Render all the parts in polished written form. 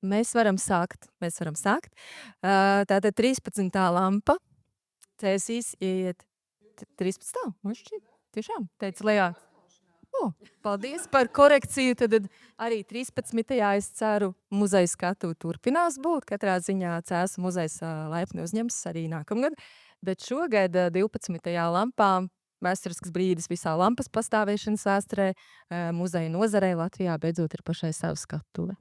Mēs varam sākt. Tātad 13. lampa. Cēsīs ieiet 13. Man šķiet, tiešām, teica Lejā. Paldies par korekciju. Tad arī 13. es ceru, muzeja skatuve turpinās būt. Katrā ziņā Cēsu muzejs laipni uzņems arī nākamgad. Bet šogad 12. lampā vēsturisks brīdis visā lampas pastāvēšanas vēsturē, muzeja nozarei Latvijā beidzot ir pašai sava skatuve.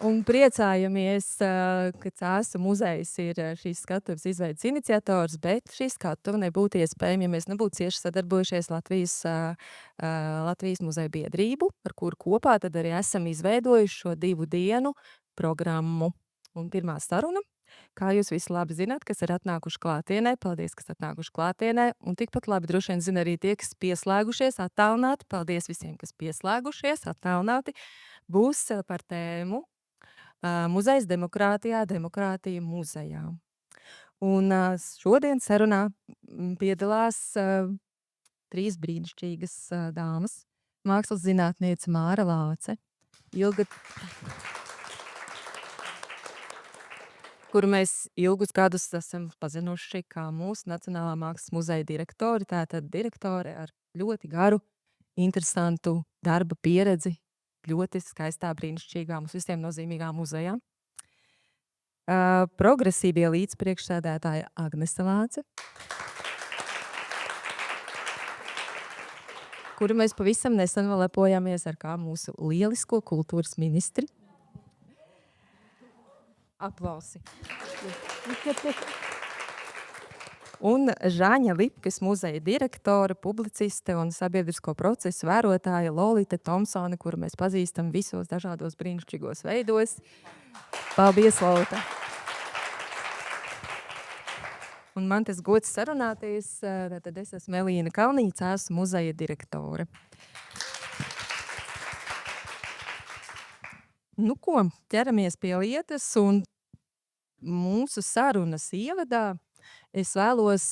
Un priecājamies, ka Cēsu muzejs ir šīs skatuves izveides iniciators, bet šī skatuve nebūtu iespējama, ja mēs nebūtu cieši sadarbojušies Latvijas muzeja biedrību, ar kuru kopā tad arī esam izveidojuši šo 2 dienu programmu. Un pirmā saruna, kā jūs visi labi zināt, kas ir atnākuši klātienē, paldies, kas atnākuši klātienē, un tikpat labi droši vien zina arī tie, kas pieslēgušies attālināti, paldies visiem, kas pieslēgušies attālināti, būs par tēmu Muzejs demokrātijā, demokrātija muzejā. Un šodien sarunā piedalās 3 brīnišķīgas dāmas. Mākslas zinātniece Māra Lāce, kuru mēs ilgus gadus esam pazinuši kā mūsu Nacionālā mākslas muzeja direktori. Tātad direktore ar ļoti garu, interesantu darba pieredzi, ļoti skaistā, brīnišķīgā, mums visiem nozīmīgā muzejā. Progresīvie līdzpriekšsēdētāja Agnese Lāce, kuru mēs pavisam nesen vēl lepojāmies ar kā mūsu lielisko kultūras ministri. Aplausi. Un Žaņa Lipkes muzeja direktore, publiciste un sabiedrisko procesu vērotāja Lolita Tomsone, kuru mēs pazīstam visos dažādos brīnišķīgos veidos. Paldies, Lolita! Un man tas gods sarunāties, tad es esmu Elīna Kalniņa, Cēsu muzeja direktore. Nu ko, ķeramies pie lietas, un mūsu sarunas ievadā es vēlos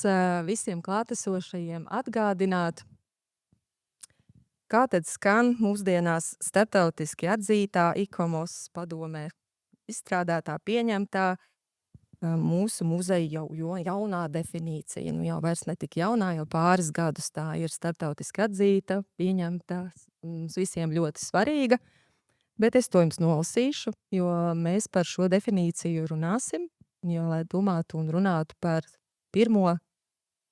visiem klātesošajiem atgādināt, kā tad skan mūsdienās starptautiski atzītā ICOMOS padomē izstrādātā, pieņemtā mūsu muzeja jau jaunā definīcija. Nu jau vairs ne tik jaunā, jau pāris gadus tā ir starptautiski atzīta, pieņemta, mums visiem ļoti svarīga. Bet es to jums nolasīšu, jo mēs par šo definīciju runāsim, jo, lai domātu un runātu par pirmo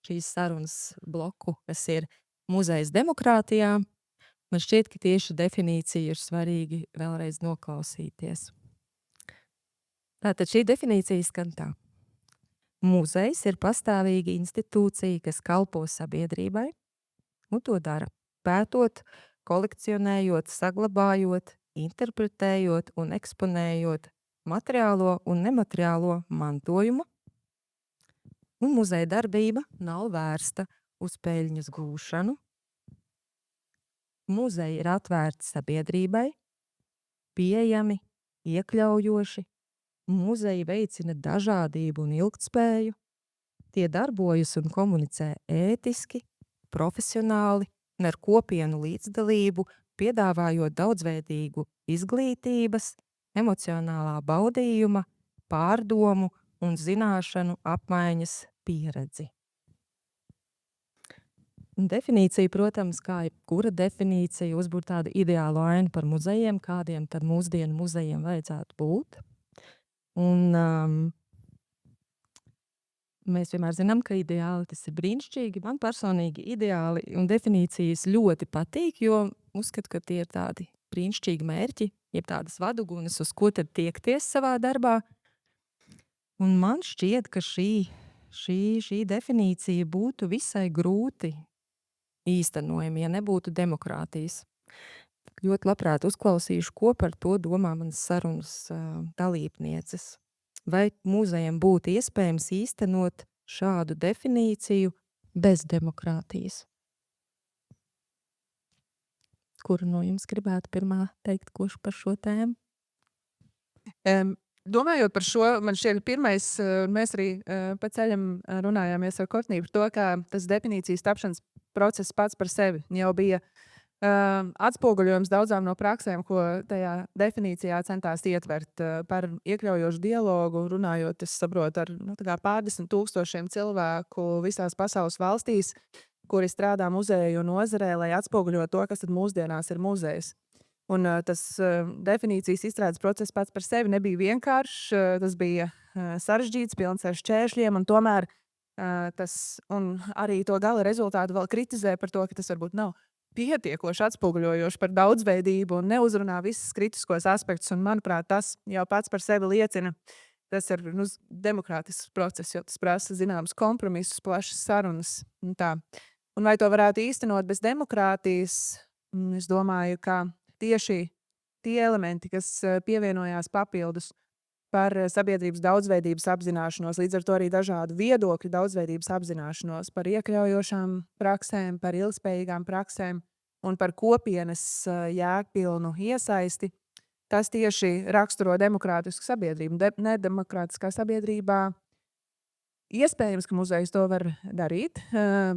šīs sarunas bloku, kas ir muzejs demokrātijā, man šķiet, ka tieši definīcija ir svarīgi vēlreiz noklausīties. Tātad šī definīcija skan tā. Muzejs ir pastāvīga institūcija, kas kalpo sabiedrībai, un to dara pētot, kolekcionējot, saglabājot, interpretējot un eksponējot materiālo un nemateriālo mantojumu, un muzeja darbība nav vērsta uz peļņas gūšanu. Muzeji ir atvērti sabiedrībai, pieejami, iekļaujoši, muzeji veicina dažādību un ilgtspēju, tie darbojas un komunicē ētiski, profesionāli un ar kopienu līdzdalību, piedāvājot daudzveidīgu izglītības, emocionālā baudījuma, pārdomu un zināšanu apmaiņas pieredzi. Definīcija, protams, kā jebkura definīcija, uzbūr tādu ideālu ainu par muzejiem, kādiem tad mūsdienu muzejiem vajadzētu būt. Un mēs vienmēr zinām, ka ideāli tas ir brīnišķīgi. Man personīgi ideāli un definīcijas ļoti patīk, jo uzskatu, ka tie ir tādi brīnišķīgi mērķi, jeb tādas vadugunas, uz ko tad tiekties savā darbā. Un man šķiet, ka šī definīcija būtu visai grūti īstenojama, ja nebūtu demokrātijas. Ļoti labprāt uzklausīšu, ko par to domā manas sarunas dalībnieces. Vai muzejam būtu iespējams īstenot šādu definīciju bez demokrātijas? Kuru no jums gribētu pirmā teikt, ko par šo tēmu? Domājot par šo, man šķiet, pirmais, mēs arī pa ceļam runājāmies ar Kortniju par to, kā tas definīcijas tapšanas process pats par sevi jau bija atspoguļojums daudzām no praksēm, ko tajā definīcijā centās ietvert par iekļaujošu dialogu, runājot, es saprotu, ar tā kā pārdesmit tūkstošiem cilvēku visās pasaules valstīs, kuri strādā muzeju nozarē, lai atspoguļotu to, kas tad mūsdienās ir muzejs. Un tas definīcijas izstrādes process pats par sevi nebija vienkāršs, tas bija sarežģīts, pilns ar šķēršļiem, un tomēr un arī to gala rezultātu vēl kritizē par to, ka tas varbūt nav pietiekoši atspoguļojoši par daudzveidību un neuzrunā visus kritiskos aspektus. Un, manuprāt, tas jau pats par sevi liecina, tas ir demokrātisks process, jo tas prasa zināmas kompromisus, plašas sarunas. Un tā. Un vai to varētu īstenot bez demokrātijas? Es domāju, ka tieši tie elementi, kas pievienojās papildus par sabiedrības daudzveidības apzināšanos, līdz ar to arī dažādu viedokļu daudzveidības apzināšanos, par iekļaujošām praksēm, par ilgspējīgām praksēm un par kopienas jēgpilnu iesaisti, tas tieši raksturo demokrātisku sabiedrību. Nedemokrātiskā sabiedrībā iespējams, ka muzejs to var darīt,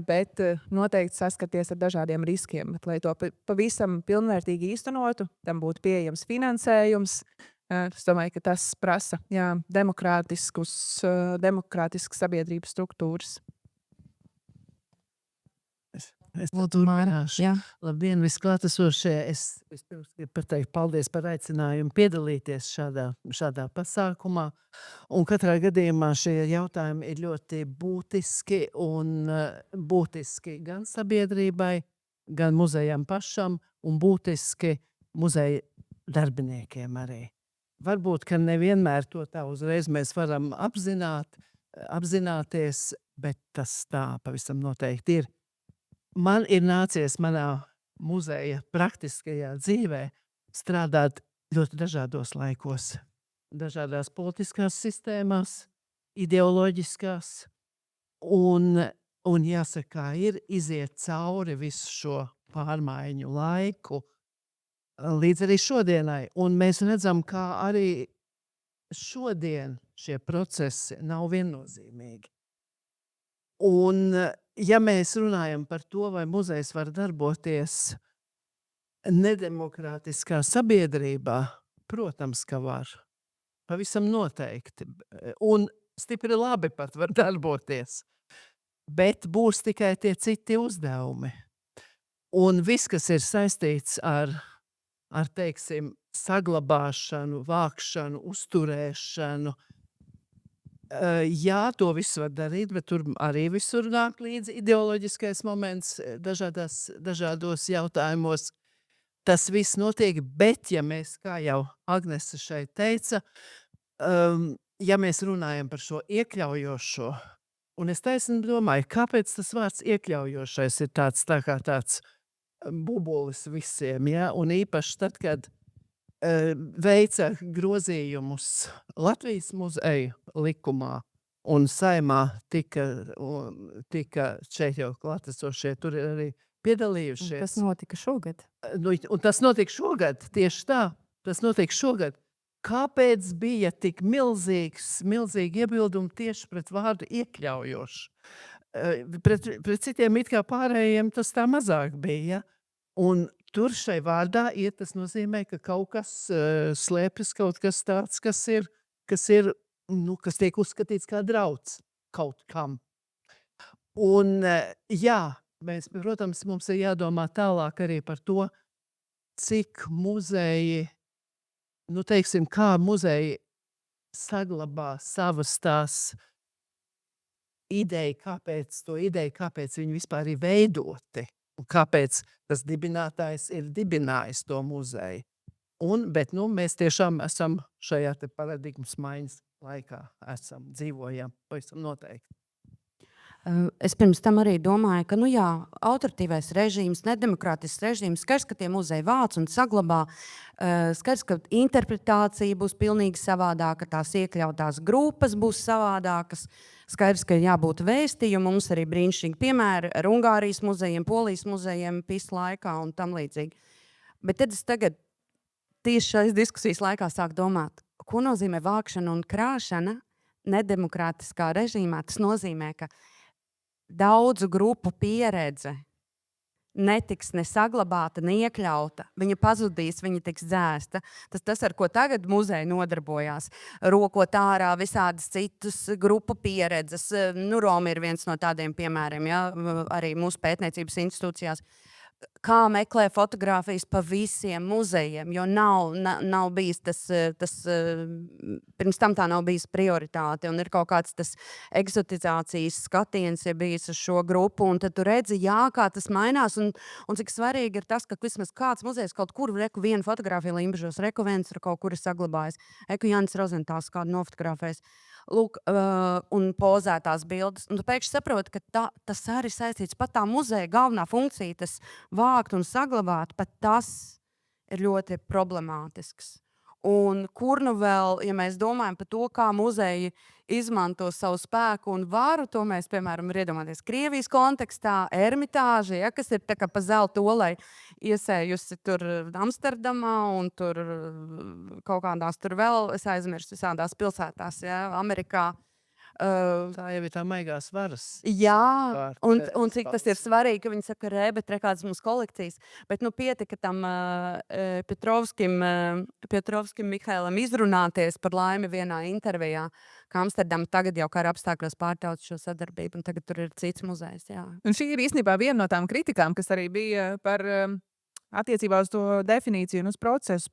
bet noteikti saskaties ar dažādiem riskiem. Bet, lai to pavisam pilnvērtīgi īstenotu, tam būtu pieejams finansējums. Es domāju, ka tas prasa demokrātiskas sabiedrības struktūras. Es turpināšu. Labdien, visklātesošie. Es vispirms gribu pateikt paldies par aicinājumu piedalīties šādā pasākumā. Un katrā gadījumā šie jautājumi ir ļoti būtiski un būtiski gan sabiedrībai, gan muzejam pašam un būtiski muzeja darbiniekiem arī. Varbūt, ka nevienmēr to tā uzreiz mēs varam apzināties, bet tas tā pavisam noteikti ir. Man ir nācies manā muzeja praktiskajā dzīvē strādāt ļoti dažādos laikos. Dažādās politiskās sistēmās, ideoloģiskās. Un jāsaka, ir iziet cauri visu šo pārmaiņu laiku līdz arī šodienai. Un mēs redzam, kā arī šodien šie procesi nav viennozīmīgi. Un ja mēs runājam par to, vai muzejs var darboties nedemokrātiskā sabiedrībā, protams, ka var. Pavisam noteikti. Un stipri labi pat var darboties. Bet būs tikai tie citi uzdevumi. Un viss, kas ir saistīts ar teiksim, saglabāšanu, vākšanu, uzturēšanu, jā, to visu var darīt, bet tur arī visur nāk līdzi ideoloģiskais moments dažādos jautājumos. Tas viss notiek, bet ja mēs, kā jau Agnese šeit teica, ja mēs runājam par šo iekļaujošo, un es taisni domāju, kāpēc tas vārds iekļaujošais ir tāds bubulis visiem, ja? Un īpaši tad, kad veica grozījumus Latvijas muzeja likumā un Saeimā tika šeit jau klātesošie, tur ir arī piedalījušies. Tas notika šogad. Un tas notika šogad, tieši tā, tas notika šogad. Kāpēc bija tik milzīgi iebildumi tieši pret vārdu iekļaujoši? Pret citiem it kā pārējiem tas tā mazāk bija, ja? Un tur šai vārdā tas nozīmē, ka kaut kas slēpjas, kaut kas tāds, kas tiek uzskatīts kā drauds kaut kam. Un jā, protams, mums ir jādomā tālāk arī par to, cik muzeji, teiksim, kā muzeji saglabā savas tās kāpēc viņi vispār ir veidoti. Un kāpēc tas dibinātājs ir dibinājis to muzeju. Bet mēs tiešām esam šajā te paradigmas maiņas laikā, dzīvojam, pavisam noteikti. Es pirms tam arī domāju, ka autoritīvais režīms, nedemokrātisks režīms, skaidrs, ka tie muzeji vāc un saglabā, skaidrs, ka interpretācija būs pilnīgi savādāka, tās iekļautās grupas būs savādākas, skaidrs, ka jābūt vēstījumu, mums arī brīnišķīgi piemēri ar Ungārijas muzejiem, Polijas muzejiem PIS laikā un tam līdzīgi. Bet tad es tagad tieši šais diskusijas laikā sāku domāt, ko nozīmē vākšana un krāšana nedemokrātiskā režīmā. Tas nozīmē, ka daudzu grupu pieredze netiks ne saglabāta, ne iekļauta. Viņa pazudīs, viņa tiks dzēsta. Tas, ar ko tagad muzeja nodarbojās, rokot ārā visādas citas grupu pieredzes. Nu, Roma ir viens no tādiem piemēriem, ja? Arī mūsu pētniecības institūcijās. Kā meklē fotogrāfijas pa visiem muzejiem, jo nav bijis tas pirms tam tā nav bijis prioritāte, un ir kaut kāds tas egzotizācijas skatiens ir bijis uz šo grupu, un tad tu redzi, jā, kā tas mainās, un cik svarīgi ir tas, ka vismaz kāds muzejs kaut kur, reku vienu fotogrāfiju Limbažos, reku viens ar kaut kur ir saglabājis, reku Jānis Rozentāls kādu nofotografējis. Lūk, un pozētās bildes. Un tu pēkšņi saproti, ka tas arī saistīts pat tā muzeja galvenā funkcija, tas vākt un saglabāt, pat tas ir ļoti problemātisks. Un kur nu vēl, ja mēs domājam par to, kā muzeji izmanto savu spēku un varu, to mēs, piemēram, iedomāties Krievijas kontekstā, Ermitāža, ja, kas ir tā kā pa zelta olai iesējusi tur Amsterdamā un tur kaut kādās tur vēl, es aizmirstu, visādās pilsētās, ja, Amerikā. Tā jau ir tā maigās varas. Jā, un cik tas ir svarīgi, ka viņi saka, bet rekādas mums kolekcijas, bet nu pietika tam Pietrovskim Mihailam izrunāties par laimi vienā intervijā, ka Amsterdam tagad jau kara apstākļos pārtrauc šo sadarbību, un tagad tur ir cits muzejs, jā. Un šī ir īstenībā viena no tām kritikām, kas arī bija par attiecībā uz to definīciju un uz procesu,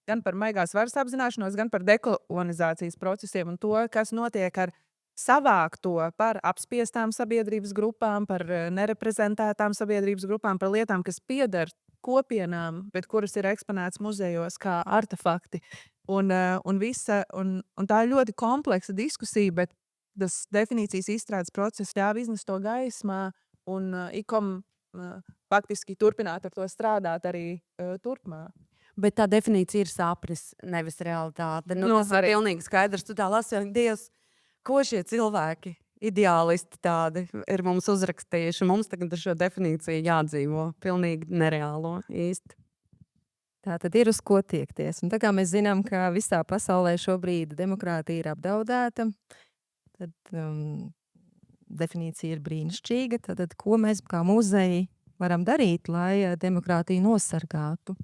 gan par maigās varas apzināšanos, gan par dekolonizācijas procesiem un to, kas notiek ar savākto par apspiestām sabiedrības grupām, par nereprezentētām sabiedrības grupām, par lietām, kas pieder kopienām, bet kuras ir eksponētas muzejos kā artefakti. Un tā ir ļoti kompleksa diskusija, bet tas definīcijas izstrādes process ļāva iznest to gaismā un IKOM faktiski turpināt ar to strādāt arī turpmāk. Bet tā definīcija ir sapnis, nevis realitāte. Nu, tas ir pilnīgi skaidrs. Tu tā lasi, Dievs, ko šie cilvēki, ideālisti tādi, ir mums uzrakstījuši. Mums tagad ar šo definīciju jādzīvo pilnīgi nereālo īsti. Tā tad ir uz ko tiekties. Un tā kā mēs zinām, ka visā pasaulē šobrīd demokrātija ir apdraudēta, tad definīcija ir brīnišķīga. Tad ko mēs kā muzeji varam darīt, lai demokrātiju nosargātu?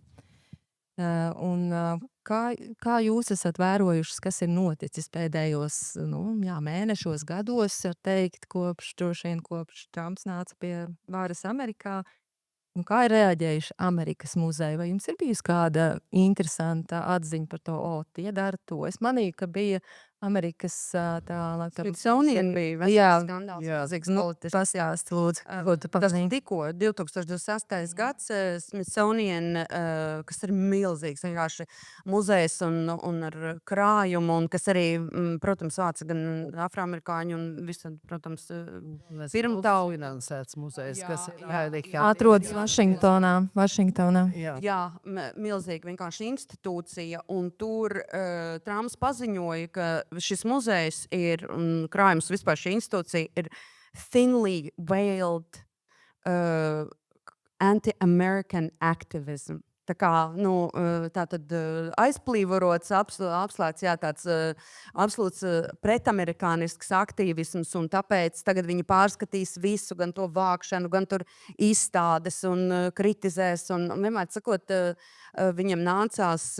Kā jūs esat vērojušas, kas ir noticis pēdējos mēnešos, gados, teikt, kopš Trumps nāca pie varas Amerikā? Kā ir reaģējuši Amerikas muzeji? Vai jums ir bijusi kāda interesanta atziņa par to, tie dara to? Es manīju, ka bija Amerikas Smithsonian bija skandāls. Jā. Pasjāst, lūdzu. Tas tikko 2008. gads Smithsonian, kas ir milzīgs vienkārši muzejs un ar krājumu, un kas arī, protams, vāca gan afroamerikāņu un visam, protams, pirmtau. Finansēts muzejs, Jā, kas ir Atrodas Vašingtonā. Jā, milzīga vienkārši institūcija, un tur Trumps paziņoja, ka šis muzejs ir, un krājums vispār šī institūcija ir thinly veiled anti-American activism. Tā kā, tātad aizplīvarots, apslēts, jā, tāds absolūts pretamerikānisks aktīvisms, un tāpēc tagad viņi pārskatīs visu, gan to vākšanu, gan tur izstādes un kritizēs, un vienmēr sakot, viņam nācās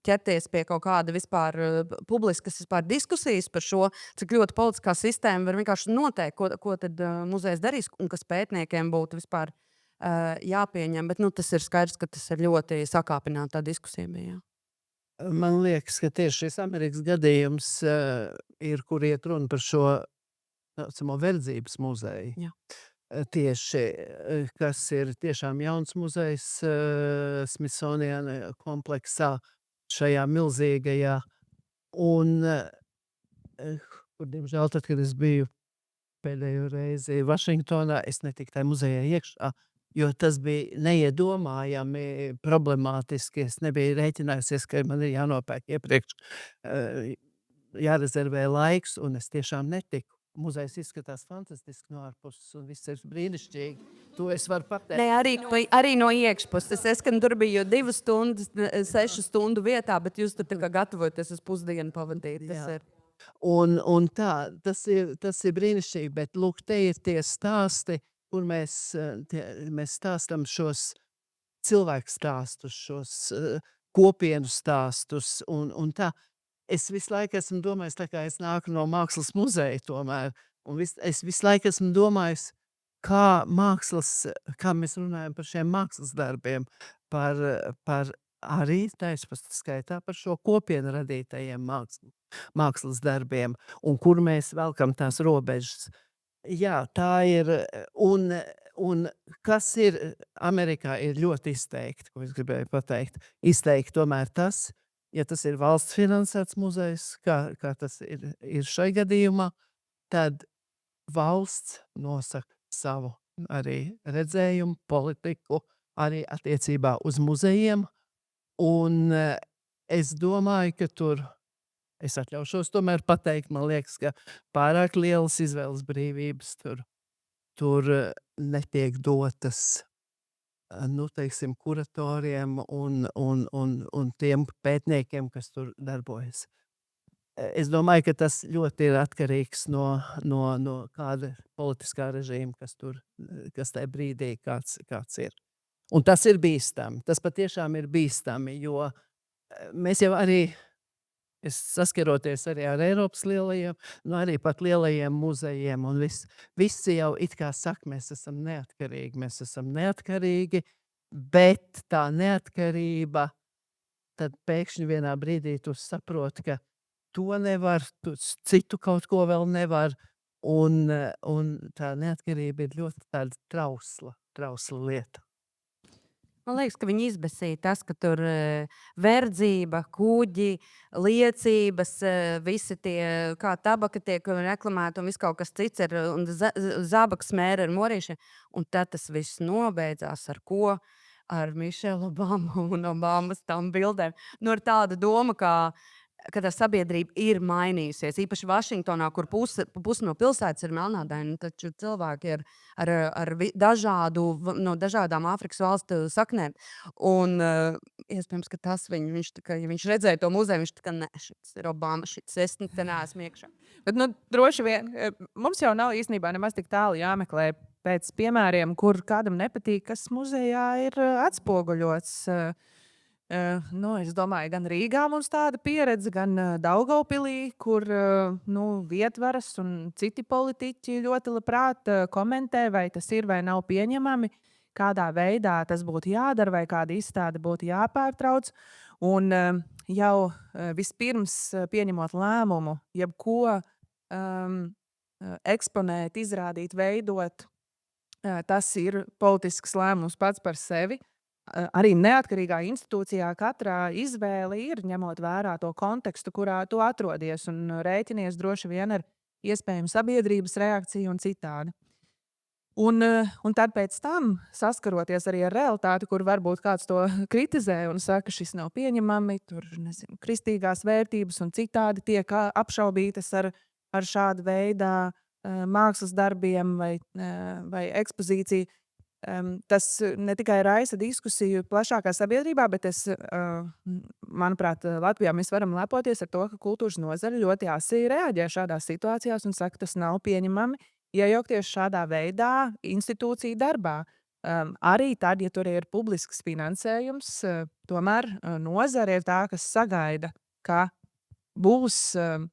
ķerties pie kaut kāda vispār publiskas diskusijas par šo, cik ļoti politiskā sistēma var vienkārši noteikt, ko tad muzejs darīs, un kas pētniekiem būtu vispār jāpieņem, bet tas ir skaidrs, ka tas ir ļoti sakāpināta diskusija bija. Man liekas, ka tieši šis Amerikas gadījums ir, kur iet runa par šo verdzības muzeju. Jā. Tieši, kas ir tiešām jauns muzejs Smithsonian kompleksā, šajā milzīgajā. Un, kur, diemžēl, tad, kad es biju pēdējo reizi Vašingtonā, es netiku tajā muzejā iekšā, jo tas bija neiedomājami problemātiski. Es nebiju rēķinājusies, ka man ir jānopērk iepriekš, jārezervē laiks, un es tiešām netiku. Muzejs izskatās fantastiski no ārpuses, un viss ir brīnišķīgi. To es varu pateikt. Ne, arī no iekšpuses. Es, kad tur biju 2 stundas, 6 stundu vietā, bet jūs tur tā kā gatavojaties uz pusdienu pavadīt. Tas ir. Un tā, tas ir brīnišķīgi, bet lūk, te ir tie stāsti, kur mēs stāstam šos cilvēku stāstus, šos kopienu stāstus un tā. Es visu laiku esmu domājis, tā kā es nāku no mākslas muzeja tomēr, un es visu laiku esmu domājis, kā mēs runājam par šiem mākslas darbiem, par arī taisnība skaitā par šo kopienu radītajiem mākslas darbiem, un kur mēs velkam tās robežas. Jā, tā ir, un kas ir Amerikā ir ļoti izteikti, ko es gribēju pateikt. Izteikti tomēr tas, ja tas ir valsts finansēts muzejs, kā tas ir šai gadījumā, tad valsts nosaka savu arī redzējumu, politiku, arī attiecībā uz muzejiem. Un es domāju, ka tur, es atļaušos tomēr pateikt, man liekas, ka pārāk lielas izvēles brīvības tur netiek dotas, nu, teiksim, kuratoriem un tiem pētniekiem, kas tur darbojas. Es domāju, ka tas ļoti ir atkarīgs no kāda politiskā režīma, kas tajā brīdī kāds ir. Un tas ir bīstami. Tas patiešām ir bīstami, jo mēs jau arī, saskaroties arī ar Eiropas lielajiem, arī pat lielajiem muzejiem, un visi jau it kā saka, mēs esam neatkarīgi, bet tā neatkarība, tad pēkšņi vienā brīdī tu saproti, ka to nevar, citu kaut ko vēl nevar, un tā neatkarība ir ļoti tāda trausla lieta. Man liekas, ka viņi izbesīja tas, ka tur verdzība, kuģi, liecības, visi tie, kā tabaka tiek reklamēta un viss kaut kas cits ir, un zābaks mēra ar morīšiem. Un tad tas viss nobeidzās ar ko? Ar Mišelu Obamu un Obamas tām bildēm. Nu, ar tādu domu, ka tā sabiedrība ir mainījusies. Īpaši Vašingtonā, kur pusi no pilsētas ir melnādaini, taču cilvēki ir ar no dažādām Āfrikas valstu saknēm. Un iespējams, ka tas ja viņš redzēja to muzeju, viņš tā kā, ne, šis ir Obama, es te neesmu iekšā. Bet, nu, droši vien, mums jau nav īstenībā nemaz tik tālu jāmeklē pēc piemēriem, kur kādam nepatīk, kas muzejā ir atspoguļots. Es domāju, gan Rīgā mums tāda pieredze, gan Daugavpilī, kur Vietvaras un citi politiķi ļoti labprāt komentē, vai tas ir vai nav pieņemami, kādā veidā tas būtu jādara, vai kāda izstāde būtu jāpārtrauc. Un jau vispirms pieņemot lēmumu, jebko eksponēt, izrādīt, veidot, tas ir politisks lēmums pats par sevi. Arī neatkarīgā institūcijā katrā izvēle ir ņemot vērā to kontekstu, kurā tu atrodies, un rēķinies droši vien ar iespējamu sabiedrības reakciju un citādi. Un tad pēc tam, saskaroties arī ar realitāti, kur varbūt kāds to kritizē un saka, šis nav pieņemami, tur, nezinu, kristīgās vērtības un citādi tiek apšaubītas ar šādu veidā mākslas darbiem vai ekspozīciju. Tas ne tikai raisa diskusiju plašākā sabiedrībā, bet manuprāt, Latvijā mēs varam lepoties ar to, ka kultūras nozare ļoti asi reaģē šādās situācijās un saka, tas nav pieņemami iejaukties šādā veidā institūciju darbā. Arī tad, ja tur ir publisks finansējums, tomēr nozare ir tā, kas sagaida, ka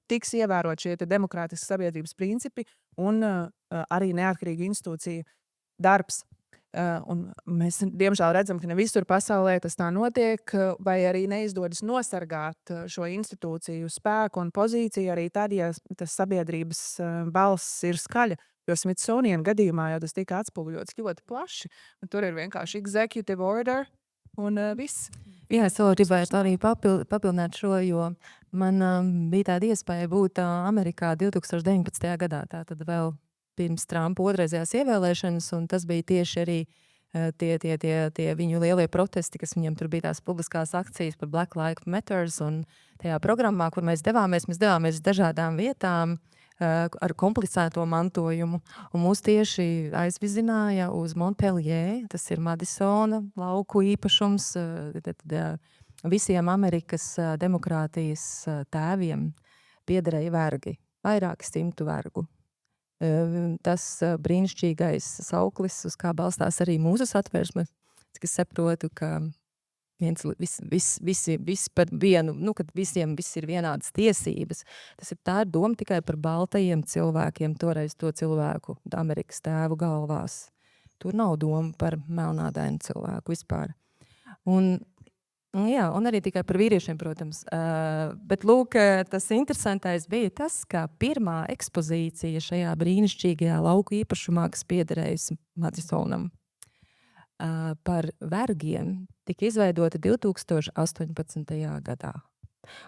tiks ievērot šie demokrātiskas sabiedrības principi un arī neatkarīgu institūciju darbs. Un mēs, diemžēl, redzam, ka ne visur pasaulē tas tā notiek, vai arī neizdodas nosargāt šo institūciju spēku un pozīciju arī tad, ja tas sabiedrības balss ir skaļa. Jo Smithsonian gadījumā jau tas tika atspoguļots ļoti plaši. Tur ir vienkārši executive order un viss. Jā, es vēl gribētu arī papildināt šo, jo man bija tāda iespēja būt Amerikā 2019. gadā, tātad vēl pirms Trumpa otrreizējās ievēlēšanas, un tas bija tieši arī tie viņu lielie protesti, kas viņam tur bija tās publiskās akcijas par Black Lives Matters, un tajā programmā, kur mēs devāmies dažādām vietām ar komplicēto mantojumu, un mūs tieši aizvizināja uz Montpellier, tas ir Madisona lauku īpašums, visiem Amerikas demokrātijas tēviem piederēja vergi, vairāki 100 vergu. tas brīnišķīgais sauklis, uz kā balstās arī mūsu satversme, cik es saprotu, ka visi par vienu, kad visiem viss ir vienādas tiesības. Tā ir doma tikai par baltajiem cilvēkiem, toreiz to cilvēku Amerikas tēvu galvās. Tur nav doma par melnādainu cilvēku vispār. Un arī tikai par vīriešiem, protams. Bet lūk, tas interesantais bija tas, ka pirmā ekspozīcija šajā brīnišķīgajā lauku īpašumā, kas piederējusi Madisonam, par vergiem, tika izveidota 2018. gadā.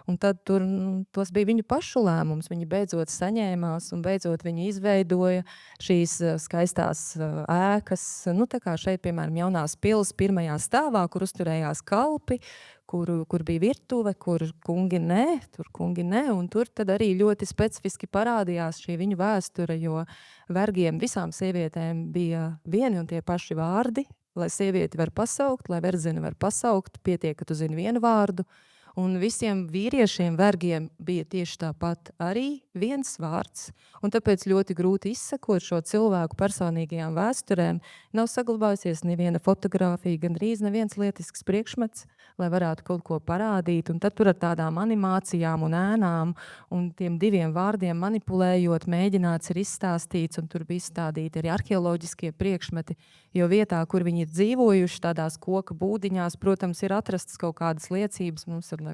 Un tad tos bija viņu pašu lēmums. Viņi beidzot saņēmās un beidzot viņi izveidoja šīs skaistās ēkas. Tā kā šeit, piemēram, jaunās pils pirmajā stāvā, kur uzturējās kalpi, kur bija virtuve, kur kungi ne, un tur tad arī ļoti specifiski parādījās šī viņu vēsture, jo vergiem visām sievietēm bija vieni un tie paši vārdi, lai sievieti var pasaukt, lai verdzeni var pasaukt, pietiek, ka tu zini vienu vārdu. Un visiem vīriešiem vergiem bija tieši tāpat arī viens vārds. Un tāpēc ļoti grūti izsekot šo cilvēku personīgajām vēsturēm. Nav saglabājusies neviena fotogrāfija, gandrīz neviens lietisks priekšmets, lai varētu kaut ko parādīt. Un tad tur ar tādām animācijām un ēnām un tiem diviem vārdiem manipulējot, mēģināts ir izstāstīts, un tur bija izstādīti arī arheoloģiskie priekšmeti, jo vietā, kur viņi ir dzīvojuši, tādās koka būdiņās, protams, ir atrastas kaut kādas liecības. Mums ir no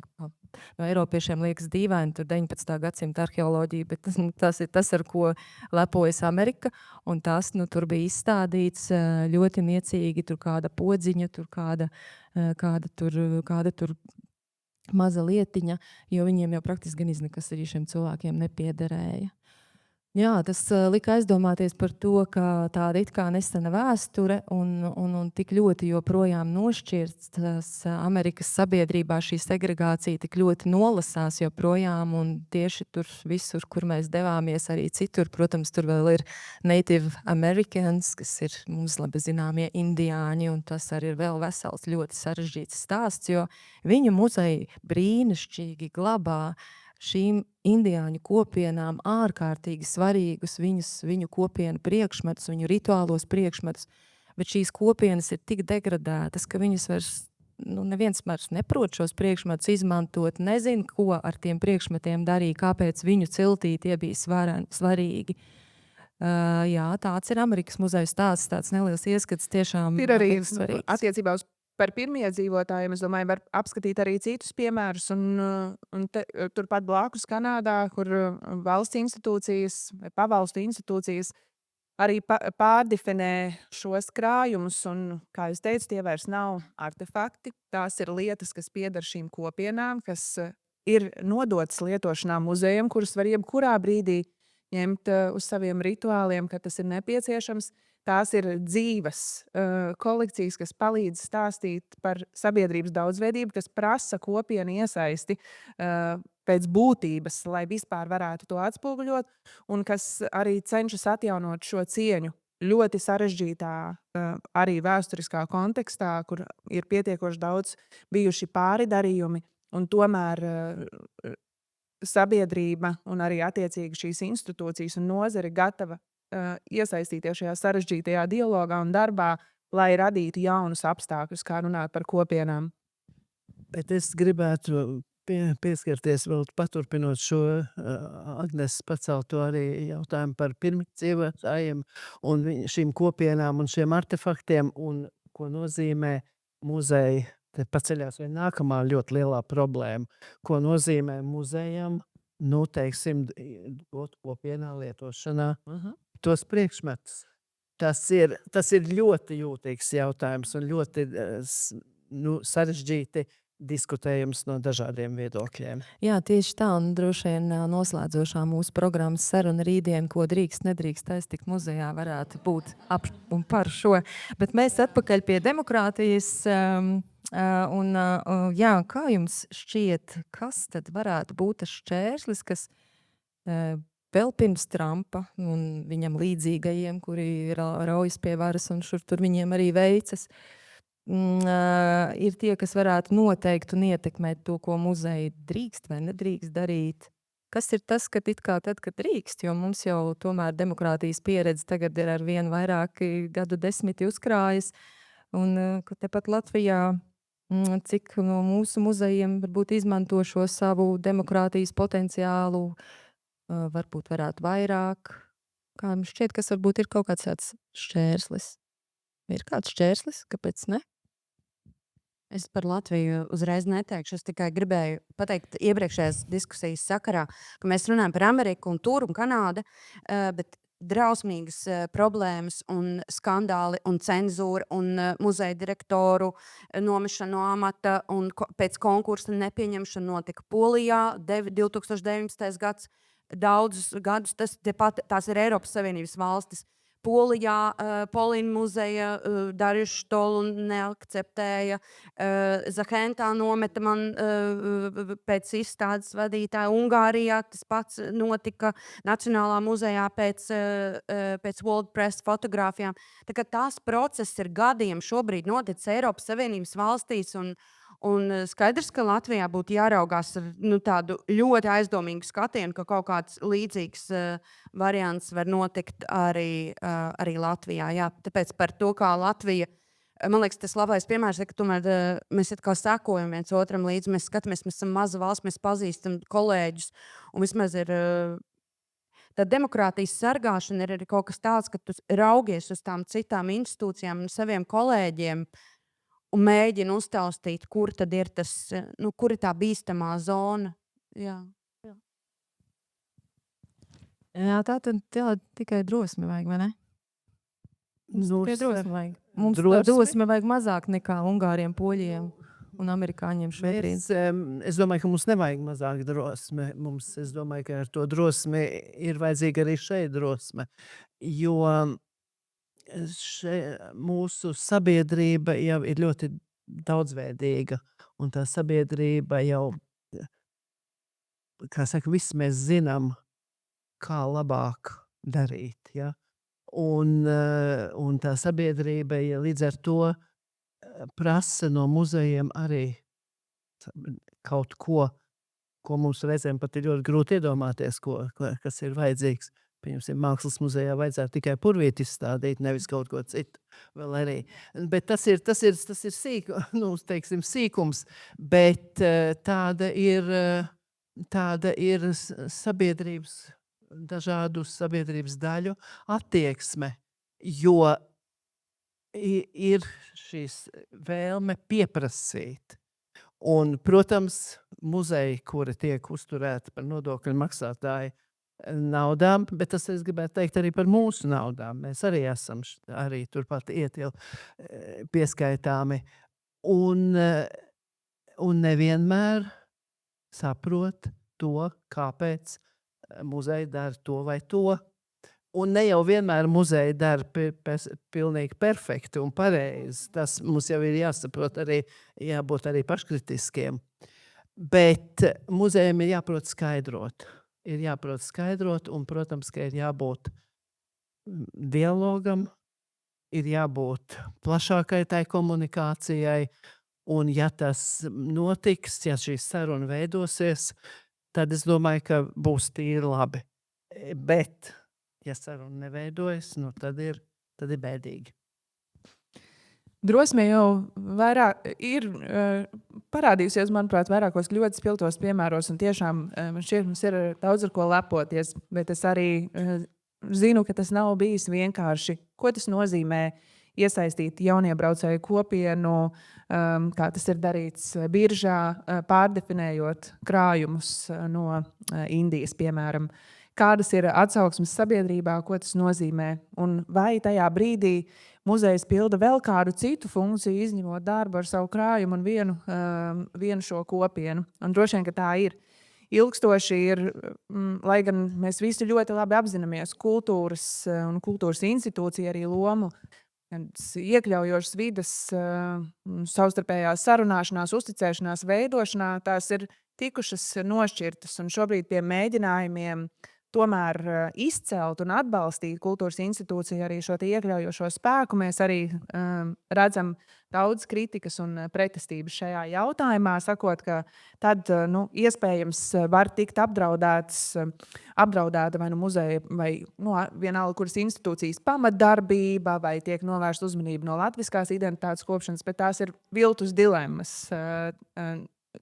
eiropiešiem liekas dīvaini, tur 19. gadsimta arheoloģija, bet tas ir tas, ar ko lepojas Amerika, un tas, tur bija izstādīts ļoti niecīgi, tur kāda podziņa, tur kāda tur maza lietiņa, jo viņiem jau praktiski gan nekas arī šiem cilvēkiem nepiederēja. Jā, tas lika aizdomāties par to, ka tāda it kā nesena vēsture un tik ļoti joprojām nošķirtas Amerikas sabiedrībā šī segregācija tik ļoti nolasās joprojām, un tieši tur visur, kur mēs devāmies arī citur, protams, tur vēl ir Native Americans, kas ir mums labi zināmie indiāņi, un tas arī ir vēl vesels ļoti sarežģīts stāsts, jo viņu muzeji brīnišķīgi glabā šīm indiāņu kopienām ārkārtīgi svarīgus viņu kopienu priekšmetus, viņu rituālos priekšmetus, bet šīs kopienas ir tik degradētas, ka viņas vairs, neviens vairs neprot šos priekšmetus izmantot, nezin, ko ar tiem priekšmetiem darīja, kāpēc viņu ciltī tie bija svarīgi. Jā, tāds ir Amerikas muzeja stāsts, tāds neliels ieskats tiešām. Ir arī attiecībā uz par pirmiedzīvotājiem, es domāju, var apskatīt arī citus piemērus, un turpat blakus Kanādā, kur valsts institūcijas vai pavalstu institūcijas arī pārdefinē šos krājumus, un, kā jūs teicu, tie vairs nav artefakti, tās ir lietas, kas pieder šīm kopienām, kas ir nodotas lietošanā muzejam, kurus var jebkurā brīdī ņemt uz saviem rituāliem, kad tas ir nepieciešams. Tās ir dzīves kolekcijas, kas palīdz stāstīt par sabiedrības daudzveidību, kas prasa kopienu iesaisti pēc būtības, lai vispār varētu to atspoguļot, un kas arī cenšas atjaunot šo cieņu ļoti sarežģītā arī vēsturiskā kontekstā, kur ir pietiekoši daudz bijuši pāridarījumi, un tomēr sabiedrība un arī attiecīgi šīs institūcijas un nozare gatava iesaistīties šajā sarežģītajā dialogā un darbā, lai radītu jaunus apstākļus, kā runāt par kopienām. Bet es gribētu pieskarties vēl paturpinot šo Agnes pacelto arī jautājumu par pirmdzīvotājiem un šīm kopienām un šiem artefaktiem, un ko nozīmē muzeji. Te paceļās vai nākamā ļoti lielā problēma, ko nozīmē muzejam, teiksim, kopienā lietošanā. Tos priekšmetus. Tas ir ļoti jūtīgs jautājums un ļoti sarežģīti diskutējums no dažādiem viedokļiem. Jā, tieši tā, un droši vien noslēdzošā mūsu programmas saruna rītdien, ko drīkst, nedrīkst aiztikt muzejā, varētu būt ap un par šo. Bet mēs atpakaļ pie demokrātijas. Jā, kā jums šķiet, kas tad varētu būt tas šķērslis, kas vēl pirms Trumpa un viņam līdzīgajiem, kuri raujas pie varas un tur viņiem arī veicas, ir tie, kas varētu noteikt un ietekmēt to, ko muzeji drīkst vai nedrīkst darīt. kas ir tas, ka it kā tad, kad drīkst, jo mums jau tomēr demokrātijas pieredze tagad ir ar vien vairāki gadu desmiti uzkrājas, un ka tepat Latvijā, cik no mūsu muzejiem varbūt izmanto šo savu demokrātijas potenciālu, varbūt varētu vairāk. Kā jums šķiet, kas varbūt ir kaut kāds tāds šķērslis? Ir kāds šķērslis? Kāpēc ne? Es par Latviju uzreiz neteikšu. Es tikai gribēju pateikt iepriekšējās diskusijas sakarā, ka mēs runājam par Ameriku un tur un Kanādu, bet drausmīgas problēmas un skandāli un cenzūra un muzeja direktoru nomešana no amata un pēc konkursa nepieņemšana notika Polijā 2019. gads. Daudzus gadus tās ir Eiropas Savienības valstis. Polijā Polīna muzeja Darjušu Štolu neakceptēja, Zahentā nometa man pēc izstādes vadītāja. Ungārijā tas pats notika Nacionālā muzejā pēc World Press fotogrāfijām. Tā kā tās process ir gadiem šobrīd noticis Eiropas Savienības valstīs, un skaidrs, ka Latvijā būtu jāraugās ar tādu ļoti aizdomīgu skatienu, ka kaut kāds līdzīgs variants var notikt arī Latvijā. Jā. Tāpēc par to, kā Latvija, man liekas, tas labais piemērs ir, ka tomēr mēs it kā sekojam viens otram līdzi, mēs skatāmies, mēs esam maza valsts, mēs pazīstam kolēģus, un vismaz ir tā demokrātijas sargāšana ir arī kaut kas tāds, ka tu raugies uz tām citām institūcijām un saviem kolēģiem, un mēģina uztaustīt, kur tad ir tas, kur ir tā bīstamā zona. Jā. Jā, tā tad tikai drosmi vajag, vai ne? Tikai drosmi vajag. Mums drosmi vajag mazāk nekā Ungāriem, Poļiem un Amerikāņiem šobrīd. Es domāju, ka mums nevajag mazāk drosme. Es domāju, ka ar to drosmi ir vajadzīga arī šeit drosme. Jo mūsu sabiedrība jau ir ļoti daudzveidīga, un tā sabiedrība jau, kā saka, viss mēs zinām, kā labāk darīt, ja? Un tā sabiedrība ja līdz ar to prasa no muzejiem arī kaut ko mums reizēm pat ir ļoti grūti iedomāties, kas ir vajadzīgs. Piemēram, mākslas muzejā vajadzētu tikai purvīti izstādīt, nevis kaut ko citu vēl arī. Bet tas ir sīkums, bet tāda ir sabiedrības, dažādu sabiedrības daļu attieksme, jo ir šīs vēlme pieprasīt. Un, protams, muzeji, kuri tiek uzturēti par nodokļu maksātāju naudām, bet tas es gribētu teikt arī par mūsu naudām. Mēs arī esam arī turpat pieskaitāmi. Un nevienmēr saprot to, kāpēc muzeji dara to vai to. Un ne jau vienmēr muzeji dara pilnīgi perfekti un pareizi. Tas mums jau ir jāsaprot arī, jābūt arī paškritiskiem. Bet muzejiem ir jāprot skaidrot. Un, protams, ka ir jābūt dialogam, ir jābūt plašākai tai komunikācijai, un ja tas notiks, ja šī saruna veidosies, tad es domāju, ka būs tīri labi. Bet, ja saruna neveidojas, tad ir bēdīgi. Drosme jau vairāk ir parādījusies, manuprāt, vairākos ļoti spilgtos piemēros, un tiešām man šķiet, mums ir daudz ar ko lepoties, bet es arī zinu, ka tas nav bijis vienkārši. Ko tas nozīmē iesaistīt jauniebraucēju kopienu, kā tas ir darīts biržā, pārdefinējot krājumus no Indijas, piemēram. Kādas ir atsauksmes sabiedrībā, ko tas nozīmē, un vai tajā brīdī muzejs pilda vēl kādu citu funkciju, izņemot darbu ar savu krājumu un vienu šo kopienu. Un droši vien, ka tā ir. Ilgstoši ir, lai gan mēs visi ļoti labi apzināmies kultūras un kultūras institūciju arī lomu, iekļaujošas vides, savstarpējās sarunāšanās, uzticēšanās veidošanā, tās ir tikušas nošķirtas, un šobrīd pie mēģinājumiem tomēr izcelt un atbalstīt kultūras institūciju arī šo te iekļaujošo spēku. Mēs arī redzam daudz kritikas un pretestības šajā jautājumā, sakot, ka tad iespējams var tikt apdraudēta vai nu muzeja vai vienalga, kuras institūcijas pamatdarbība vai tiek novērsta uzmanība no latviskās identitātes kopšanas, bet tās ir viltus dilemmas.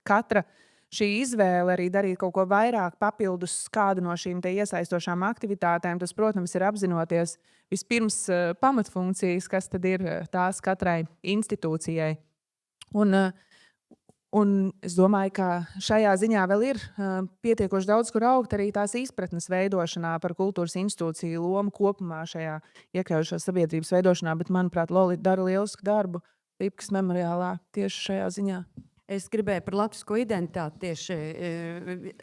Katra šī izvēle arī darīt kaut ko vairāk papildus kādu no šīm te iesaistošām aktivitātēm, tas, protams, ir apzinoties vispirms pamatfunkcijas, kas tad ir tās katrai institūcijai. Un es domāju, ka šajā ziņā vēl ir pietiekoši daudz, kur augt arī tās izpratnes veidošanā par kultūras institūciju lomu kopumā šajā iekļaujošās sabiedrības veidošanā, bet, manuprāt, Lolita dara lielisku darbu Lipkas memoriālā tieši šajā ziņā. Es gribēju par latvisko identitāti tieši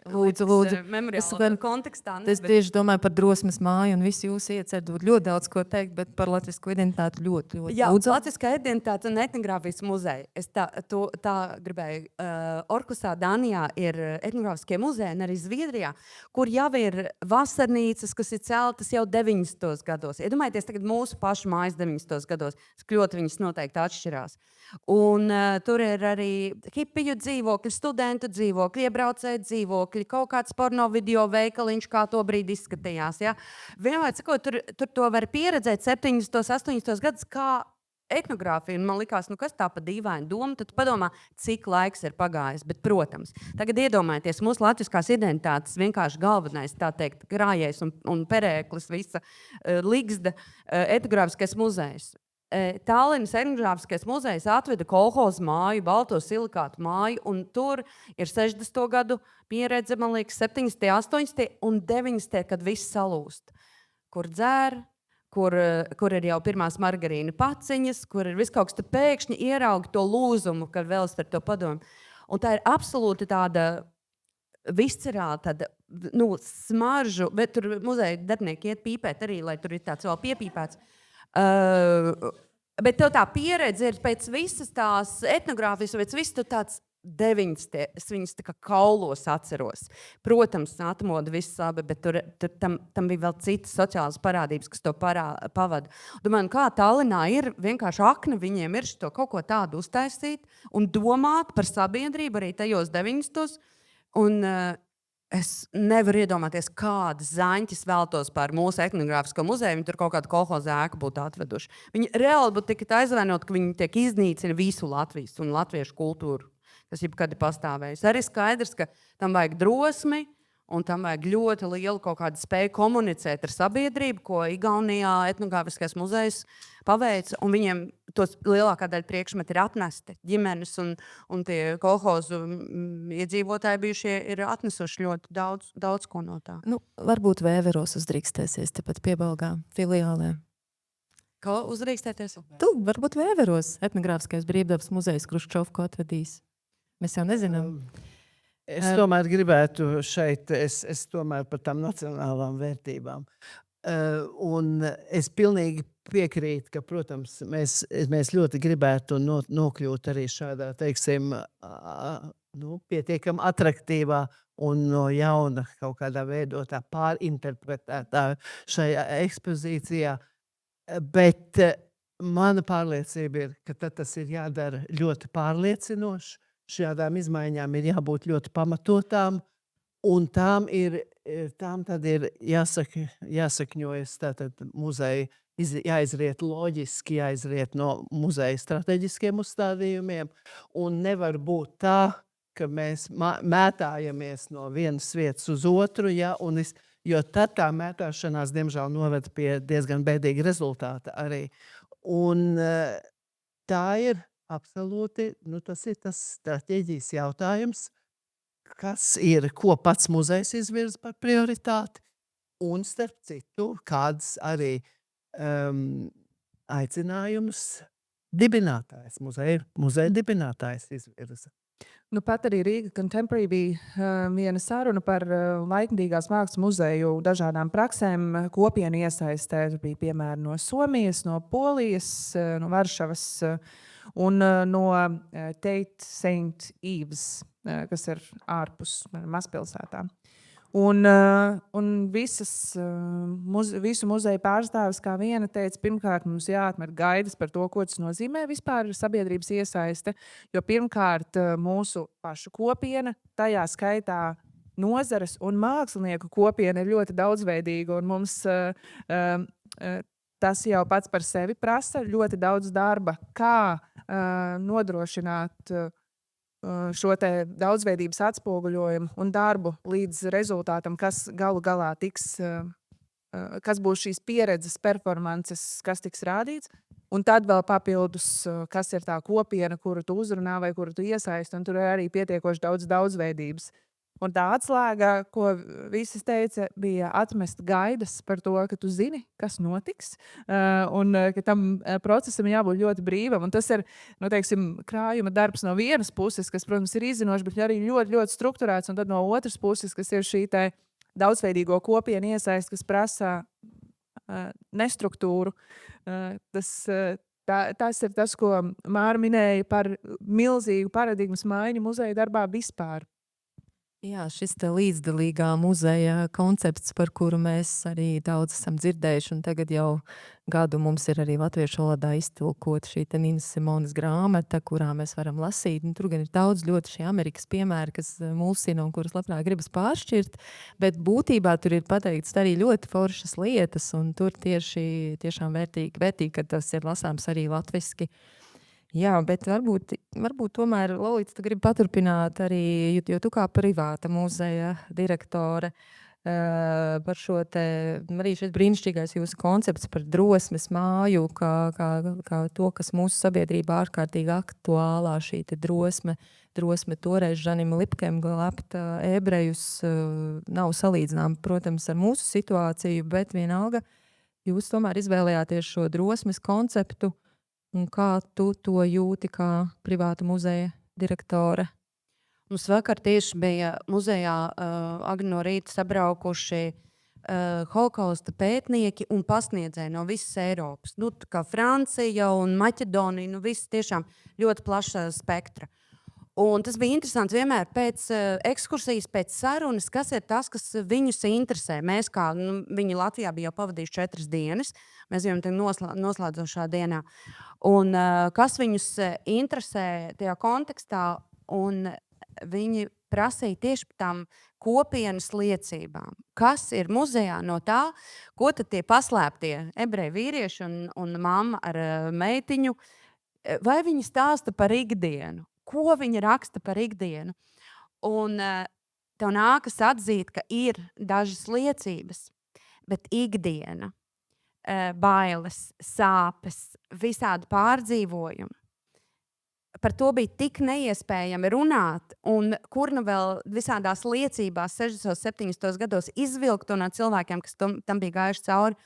Lūdzu. memoriāla kontekstā. Es tieši domāju par drosmes māju un visu jūs ieceru ļoti daudz ko teikt, bet par latvisko identitāti ļoti Jā, daudz. latviskā identitāte un etnogrāfijas muzeja. Es tā gribēju. Orkusā, Dānijā ir etnogrāfiskie muzeji, un arī Zviedrijā, kur jau ir vasarnīcas, kas ir celtas jau 90. gados. Iedomājieties, tagad mūsu pašu mājas 90. gados. Ļoti viņas noteikti atšķirās. Un tur ir arī hipiju dzīvokļi, studentu dzīvokļi, iebraucēju dzīvokļi, kaut kāds porno video veikaliņš, kā to brīdi izskatījās. Ja? Vienmēr sakot, tur to var pieredzēt 70. 80. gadus kā etnogrāfija. Man likās, kas tā pa dīvaina doma, tad padomā, cik laiks ir pagājis. Bet, protams, tagad iedomājieties, mūsu latviskās identitātes vienkārši galvenais, tā teikt, krājējs un perēklis, visa ligzda etnogrāfiskais muzejs. Tallinas etnogrāfiskais muzejs atveda kolhozu māju, balto silikātu māju, un tur ir 60. gadu pieredze, man liekas, 70., 80. un 90., kad viss salūst. Kur dzer, kur ir jau pirmās margarīna paciņas, kur ir viss kaut kas, tu pēkšņi ieraugi to lūzumu, kad vēl starp to padomu. Un tā ir absolūti tāda viscerāla, tāda, smaržu, bet tur muzeja darbinieki iet pīpēt arī, lai tur ir tāds vēl piepīpēts. Bet tev tā pieredze ir pēc visas tās etnogrāfijas, pēc viss tu tāds 90. Es viņus tā kā kaulos atceros. Protams, atmoda viss labi, bet tam bija vēl citas sociālas parādības, kas to pavada. Domāju, kā Tallinā ir vienkārši akna, viņiem ir šito kaut ko tādu uztaisīt un domāt par sabiedrību arī tajos 90. Un es nevaru iedomāties, kādas zaņķis vēltos par mūsu etnogrāfisko muzeju. Viņi tur kaut kādu kolhozu ēku būtu atveduši. Viņi reāli būtu tikai aizvainoti, ka viņi tiek iznīcina visu Latvijas un latviešu kultūru, kas jebkad ir pastāvējusi. Arī skaidrs, ka tam vajag drosmi un tam vajag ļoti lielu kaut kādu spēju komunicēt ar sabiedrību, ko Igaunijā etnogrāfiskais muzejs paveica, un viņiem tos lielākā daļa priekšmeti ir atnesti. Ģimenes un tie kolhozu iedzīvotāji bijušie ir atnesuši ļoti daudz ko no tā. Varbūt Vēveros uzdrīkstēsies tepat Piebalgā filiālē. Ko uzdrīkstēties? Tu varbūt Vēveros etnogrāfiskais brīvdabas muzejs Kruščovku atvedīs. Mēs jau nezinām. Es tomēr gribētu šeit, es tomēr par tām nacionālām vērtībām. Un es pilnīgi piekrītu, ka, protams, mēs ļoti gribētu nokļūt arī šādā, teiksim, pietiekam atraktīvā un no jauna kaut kādā veidotā pārinterpretētā šajā ekspozīcijā. Bet mana pārliecība ir, ka tad tas ir jādara ļoti pārliecinoši. Šādām izmaiņām ir jābūt ļoti pamatotām, un tām tad ir jāsakņojas tātad muzeja, jāizriet loģiski, jāizriet no muzeja strateģiskiem uzstādījumiem, un nevar būt tā, ka mēs mētājamies no vienas vietas uz otru, ja, jo tad tā mētāšanās, diemžēl, noveda pie diezgan bēdīga rezultāta arī. Un tā ir absolūti, tas ir tas stratēģijas jautājums, ko pats muzejs izvirza par prioritāti, un starp citu, kādas arī aicinājumus dibinātājs, muzeja dibinātājs izvirza. Pat arī Rīga Contemporary bija viena saruna par laikmatīgās mākslas muzeju dažādām praksēm, kopienu iesaistē. Bija piemēri no Somijas, no Polijas, no Varšavas un no Tate St. Ives, kas ir ārpus mazpilsētām. Un visu muzeju pārstāvis kā viena teica, pirmkārt mums jāatmet gaidas par to, ko tas nozīmē vispār sabiedrības iesaiste, jo pirmkārt mūsu pašu kopiena, tajā skaitā nozares un mākslinieku kopiena ir ļoti daudzveidīga, un mums tas jau pats par sevi prasa ļoti daudz darba, kā nodrošināt šo te daudzveidības atspoguļojumu un darbu līdz rezultātam, kas galu galā tiks, kas būs šīs pieredzes, performances, kas tiks rādīts. Un tad vēl papildus, kas ir tā kopiena, kuru tu uzrunā vai kuru tu iesaisti, un tur ir arī pietiekoši daudz daudzveidības. Un tā atslēga, ko visi teica, bija atmest gaidas par to, ka tu zini, kas notiks, un ka tam procesam jābūt ļoti brīvam. Un tas ir, nu, teiksim, krājuma darbs no vienas puses, kas, protams, ir izzinošs, bet arī ļoti, ļoti strukturēts, un tad no otras puses, kas ir šī te daudzveidīgo kopienu iesaist, kas prasa nestruktūru. Tas ir tas, ko Māra minēja par milzīgu paradigmas maiņu muzeja darbā vispār. Jā, šis te līdzdalīgā muzeja koncepts, par kuru mēs arī daudz esam dzirdējuši, un tagad jau gadu mums ir arī latviešu valodā iztulkota šī te Ninas Simonas grāmata, kurā mēs varam lasīt, un tur gan ir daudz ļoti šie Amerikas piemēri, kas mulsina un kuras labprāt gribas pāršķirt, bet būtībā tur ir pateikts arī ļoti foršas lietas, un tur tiešām vērtīgi, ka tas ir lasāms arī latviski. Jā, bet varbūt tomēr, Lolita, tu gribi paturpināt arī, jo tu kā privāta muzeja direktore par šo te, arī šis brīnišķīgais jūsu koncepts par drosmes māju, kā to, kas mūsu sabiedrībā ārkārtīgi aktuālā, šī te drosme toreiz Žanim Lipkem glebt ebrejus nav salīdzināma, protams, ar mūsu situāciju, bet vienalga jūs tomēr izvēlējāties šo drosmes konceptu. Un kā tu to jūti kā privāta muzeja direktore? Mums vakar tieši bija muzejā agri no rīta sabraukuši holokausta pētnieki un pasniedzēji no visas Eiropas. Nu, kā Francija un Maķedonija, nu viss tiešām ļoti plaša spektra. Un tas bija interesants vienmēr pēc ekskursijas, pēc sarunas, kas ir tas, kas viņus interesē. Mēs kā, viņi Latvijā bija jau pavadījuši 4 dienas, mēs bijām noslēdzošā dienā. Un kas viņus interesē tajā kontekstā, un viņi prasīja tieši par tām kopienas liecībām. Kas ir muzejā no tā, ko tad tie paslēptie ebreju vīrieši un mamma ar meitiņu, vai viņi stāsta par ikdienu? Ko viņi raksta par ikdienu? Un tev nākas atzīt, ka ir dažas liecības, bet ikdiena, bailes, sāpes, visādi pārdzīvojumi. Par to bija tik neiespējami runāt, un kur nu vēl visādās liecībās 60. 70. gados izvilkt no cilvēkiem, kas tam bija gājuši cauri,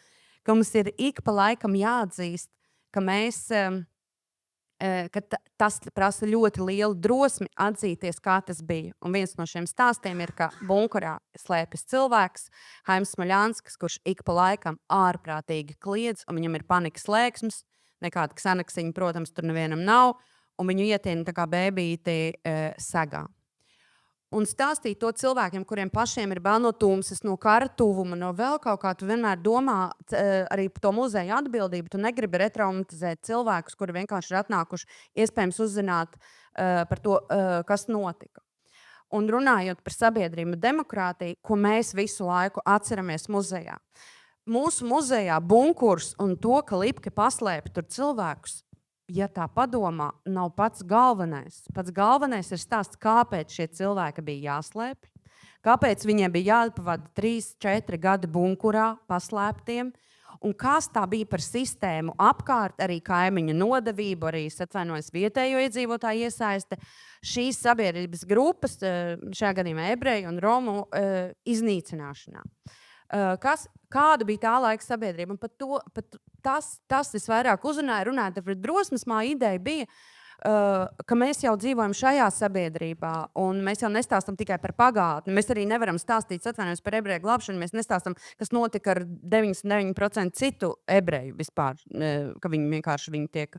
ka mums ir ik pa laikam jāatzīst, ka mēs... ka tas prasa ļoti lielu drosmi atzīties, kā tas bija. Un viens no šiem stāstiem ir, ka bunkurā slēpjas cilvēks, Haims Smaļanskis, kurš ik pa laikam ārprātīgi kliedz, un viņam ir panikas lēksmes, nekāda ksanaksiņa, protams, tur nevienam nav, un viņu ietina tā kā bēbīti segā. Un stāstīt to cilvēkiem, kuriem pašiem ir bail no tumsas, no kara tuvuma, no vēl kaut kā, tu vienmēr domā arī par to muzeju atbildību. Tu negribi retraumatizēt cilvēkus, kuri vienkārši ir atnākuši iespējams uzzināt par to, kas notika. Un runājot par sabiedrību demokrātiju, ko mēs visu laiku atceramies muzejā. Mūsu muzejā bunkurs un to, ka Lipke paslēpa tur cilvēkus, ja tā padomā, nav pats galvenais. Pats galvenais ir stāsts, kāpēc šie cilvēki bija jāslēpj, kāpēc viņiem bija jāpavada 3-4 gadi bunkurā paslēptiem, un kas tā bija par sistēmu apkārt, arī kaimiņu nodevību, arī atvainojas vietējo iedzīvotāju iesaiste, šīs sabiedrības grupas, šajā gadījumā ebreju un romu iznīcināšanā. Kāda bija tā laika sabiedrība? Un tas visvairāk uzrunāja, runājot par drosmes māju, ideja bija, ka mēs jau dzīvojam šajā sabiedrībā, un mēs jau nestāstam tikai par pagātni. Mēs arī nevaram stāstīt, atvainojos par ebreju glābšanu, mēs nestāstam, kas notika ar 99% citu ebreju vispār, ka viņi vienkārši tiek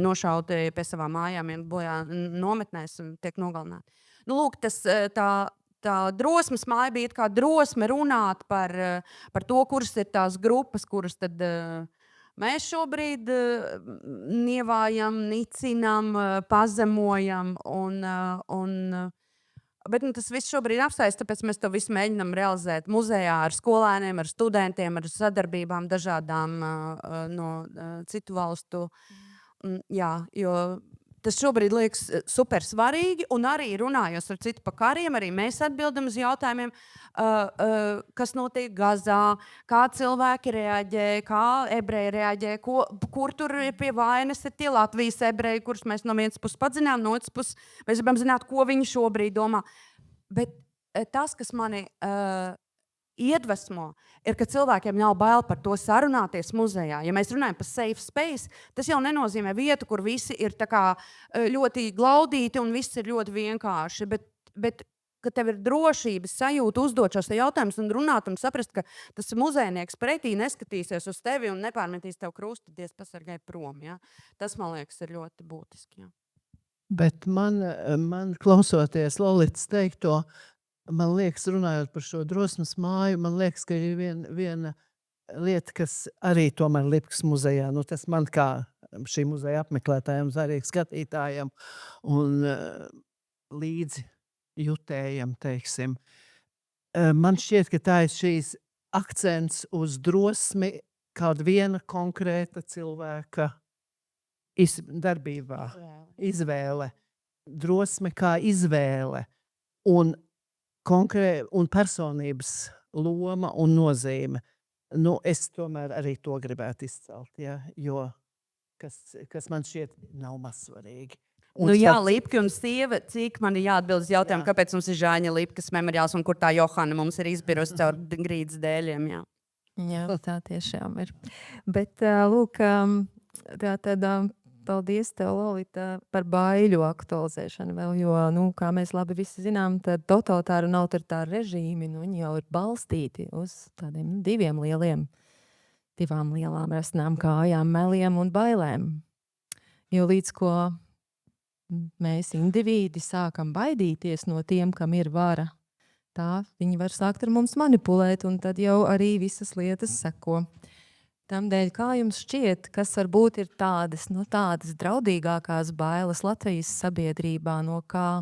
nošauti pie savām mājām, bojā nometnēs un tiek nogalināti. Nu, lūk, tā drosmes māja bija it kā drosme runāt par to, kuras ir tās grupas, kuras tad mēs šobrīd nievājam, nicinam, pazemojam bet tas viss šobrīd apstājas, tāpēc mēs to visu mēģinām realizēt muzejā ar skolēniem, ar studentiem, ar sadarbībām dažādām no citu valstu. Jā, jo tas šobrīd liekas super svarīgi, un arī runājot ar citu par kariem, arī mēs atbildam uz jautājumiem, kas notiek Gazā, kā cilvēki reaģē, kā ebreji reaģē, kur tur ir pie vainas ir tie Latvijas ebreji, kurus mēs no vienas puses padzinām, no otras puses mēs gribam zināt, ko viņi šobrīd domā. Bet tas, kas mani iedvesmo, ir, ka cilvēkiem nav bail par to sarunāties muzejā. Ja mēs runājam par safe space, tas jau nenozīmē vietu, kur visi ir tā kā ļoti glaudīti un viss ir ļoti vienkārši, bet ka tev ir drošības sajūta uzdot šos jautājumus un runāt un saprast, ka tas muzejnieks pretī neskatīsies uz tevi un nepārmetīs tev krustu, Dievs pasargāj prom. Ja? Tas, man liekas, ir ļoti būtiski. Ja? Bet man klausoties Lolitas teikto, man liekas, runājot par šo drosmes māju, man liekas, ka ir viena lieta, kas arī tomēr Lipkas muzejā, nu tas man kā šī muzeja apmeklētājiem, arī skatītājiem un līdzi jutējam, teiksim. Man šķiet, ka tā ir šīs akcents uz drosmi kāda viena konkrēta cilvēka darbībā, izvēle. Drosme kā izvēle un personības loma un nozīme. Nu, es tomēr arī to gribētu izcelt, ja? Jo kas man šķiet nav mazsvarīgi. Nu, jā, Lipka un sieva, cik man ir jāatbild uz jautājumu, kāpēc mums ir Žāņa Lipkas memoriāls un kur tā Johana mums ir izbirusi caur grīdas dēļiem. Jā. Jā, tā tiešām ir. Bet, lūk, tā tad paldies tev, Lolita, par baiļu aktualizēšanu vēl, jo, nu, kā mēs labi visi zinām, tad totalitāri un autoritāri režīmi, nu, viņi jau ir balstīti uz tādiem divām lielām rasnām kājām, meliem un bailēm. Jo līdz ko mēs indivīdi sākam baidīties no tiem, kam ir vara, tā viņi var sākt ar mums manipulēt, un tad jau arī visas lietas seko. Tamdēļ, kā jums šķiet, kas varbūt ir tādas draudīgākās bailes Latvijas sabiedrībā, no kā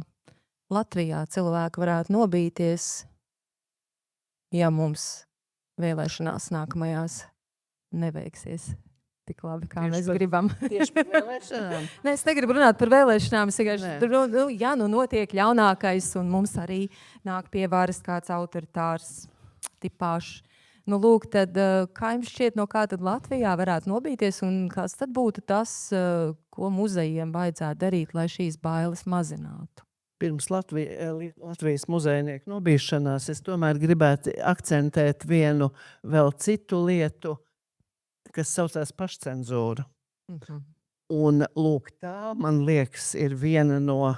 Latvijā cilvēki varētu nobīties, ja mums vēlēšanās nākamajās neveiksies tik labi, kā mēs gribam. Tieši par vēlēšanām? Nē, es negribu runāt par vēlēšanām, es vienkārši, notiek ļaunākais, un mums arī nāk pie varas kāds autoritārs tipāšs. Nu, lūk, tad kā jums šķiet, no kā tad Latvijā varētu nobīties, un kas tad būtu tas, ko muzejiem vajadzētu darīt, lai šīs bailes mazinātu? Pirms Latvijas muzejnieku nobīšanās es tomēr gribētu akcentēt vienu vēl citu lietu, kas saucās pašcenzūra. Un lūk, tā, man liekas, ir viena no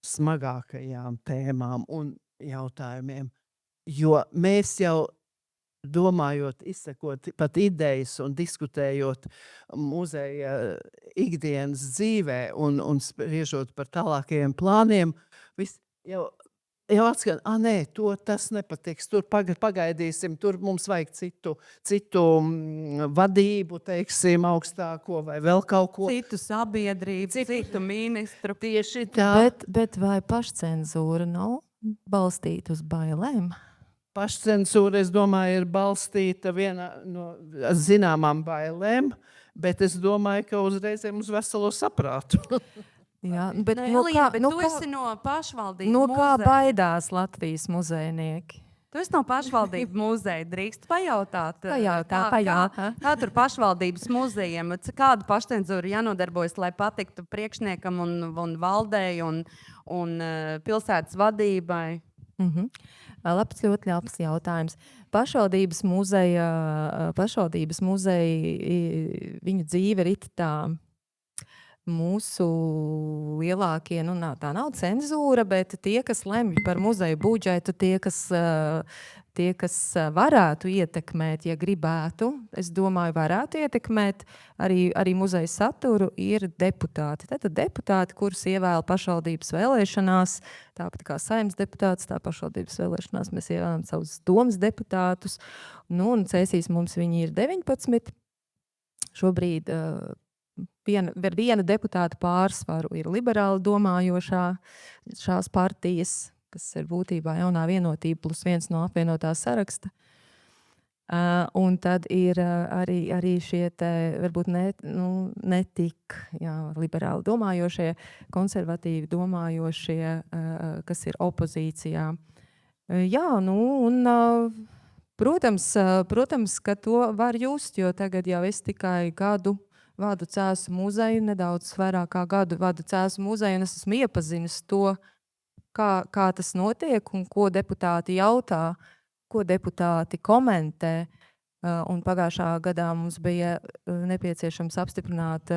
smagākajām tēmām un jautājumiem, jo mēs jau domājot, izsakot pat idejas un diskutējot muzeja ikdienas dzīvē un spriežot par tālākajiem plāniem, viss jau atskan, nē, tas nepatiks, tur pagaidīsim, tur mums vajag citu vadību, teiksim, augstāko vai vēl kaut ko. Citu sabiedrību, citu ministru. Tieši tā. Bet vai pašcenzūra nav balstīta uz bailēm? Pašcensūra, es domāju, ir balstīta vienā no zināmām bailēm, bet es domāju, ka uzreizēm uz veselo saprātu. Jā, bet tu esi no pašvaldības muzeja. Kā baidās Latvijas muzejnieki? Tu esi no pašvaldības muzeja, drīkst pajautāt. Pajautā. Kā tur pašvaldības muzejiem, kādu pašcenzūru jānodarbojas, lai patiktu priekšniekam un valdei un pilsētas vadībai? Ļoti labs jautājums. Pašvaldības muzeja, viņu dzīve ir tā mūsu lielākie, tā nav cenzūra, bet tie, kas lemj par muzeju budžetu, tie, tie, kas varētu ietekmēt, ja gribētu, es domāju, varētu ietekmēt arī muzeja saturu, ir deputāti. Tātad deputāti, kurus ievēl pašvaldības vēlēšanās, tāpat kā Saeimas deputāts, tā pašvaldības vēlēšanās mēs ievēlam savus domas deputātus. Nu, un Cēsīs mums viņi ir 19. Šobrīd viena deputāta pārsvaru ir liberāli domājošās partijas, kas ir būtībā jaunā vienotība plus viens no apvienotā saraksta. Un tad ir arī šie te, varbūt netik liberāli domājošie, konservatīvi domājošie, kas ir opozīcijā. Jā, protams, ka to var just, jo tagad jau es tikai gadu vadu Cēsu muzeju, nedaudz vairāk kā gadu vadu Cēsu muzeju, un es esmu iepazinis to, kā tas notiek un ko deputāti jautā, ko deputāti komentē. Un pagājušā gadā mums bija nepieciešams apstiprināt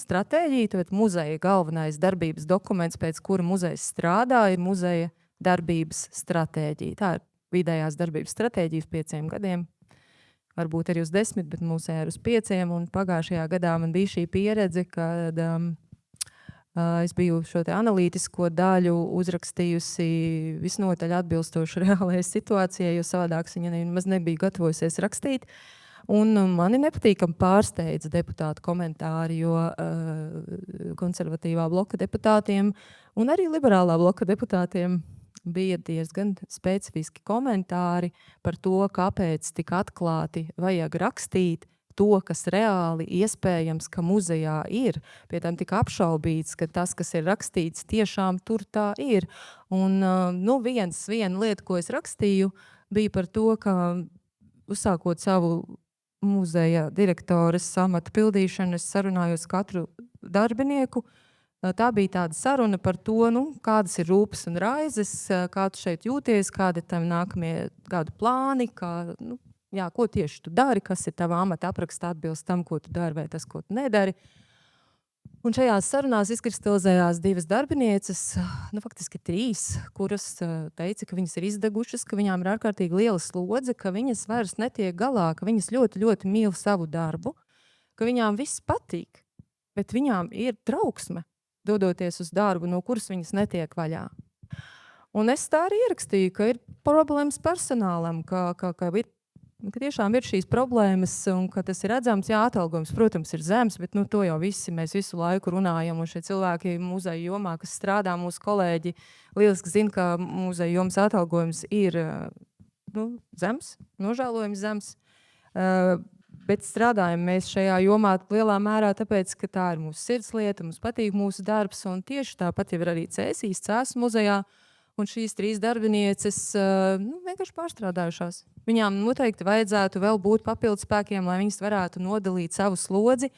stratēģiju, tad muzeja galvenais darbības dokuments, pēc kura muzejs strādā, ir muzeja darbības stratēģija. Tā ir vidējās darbības stratēģija uz 5 gadiem. Varbūt arī uz 10, bet mūsējā ir uz 5. Un pagājušajā gadā man bija šī pieredze, kad es biju šo te analītisko daļu uzrakstījusi visnotaļ atbilstoši reālajai situācijai, jo savādāk viņa nemaz nebija gatavojusies rakstīt. Un mani nepatīkam pārsteidza deputātu komentāri, jo konservatīvā bloka deputātiem un arī liberālā bloka deputātiem bija diezgan specifiski komentāri par to, kāpēc tik atklāti vajag rakstīt to, kas reāli iespējams, ka muzejā ir. Pie tam tika apšaubīts, ka tas, kas ir rakstīts, tiešām tur tā ir. Un viena lieta, ko es rakstīju, bija par to, ka uzsākot savu muzeja direktores amata pildīšanu, es sarunājos katru darbinieku. Tā bija tāda saruna par to, kādas ir rūpes un raizes, kā tu šeit jūties, kādi tam nākamie gadu plāni, ko tieši tu dari, kas ir tava amata apraksta atbilst tam, ko tu dari vai tas, ko tu nedari. Un šajās sarunās izkristalizējās 2 darbinieces, faktiski 3, kuras teica, ka viņas ir izdegušas, ka viņām ir ārkārtīgi liela slodze, ka viņas vairs netiek galā, ka viņas ļoti, ļoti mīl savu darbu, ka viņām viss patīk, bet viņām ir trauksme, dodoties uz darbu, no kuras viņas netiek vaļā. Un es tā arī ierakstīju, ka ir problēmas personālam, ka tiešām ir šīs problēmas un ka tas ir redzams, atalgojums, protams, ir zems, bet to jau mēs visu laiku runājam, un šie cilvēki muzeja jomā, kas strādā, mūsu kolēģi lieliski zina, ka muzeja jomas atalgojums ir zems, nožēlojams zems, bet strādājam mēs šajā jomā lielā mērā tāpēc, ka tā ir mūsu sirdslieta, mums patīk mūsu darbs, un tieši tāpat jau ir arī Cēsīs Cēsu muzejā, un šīs 3 darbinieces vienkārši pārstrādājušās. Viņām noteikti vajadzētu vēl būt papildus spēkiem, lai viņas varētu nodalīt savu slodzi.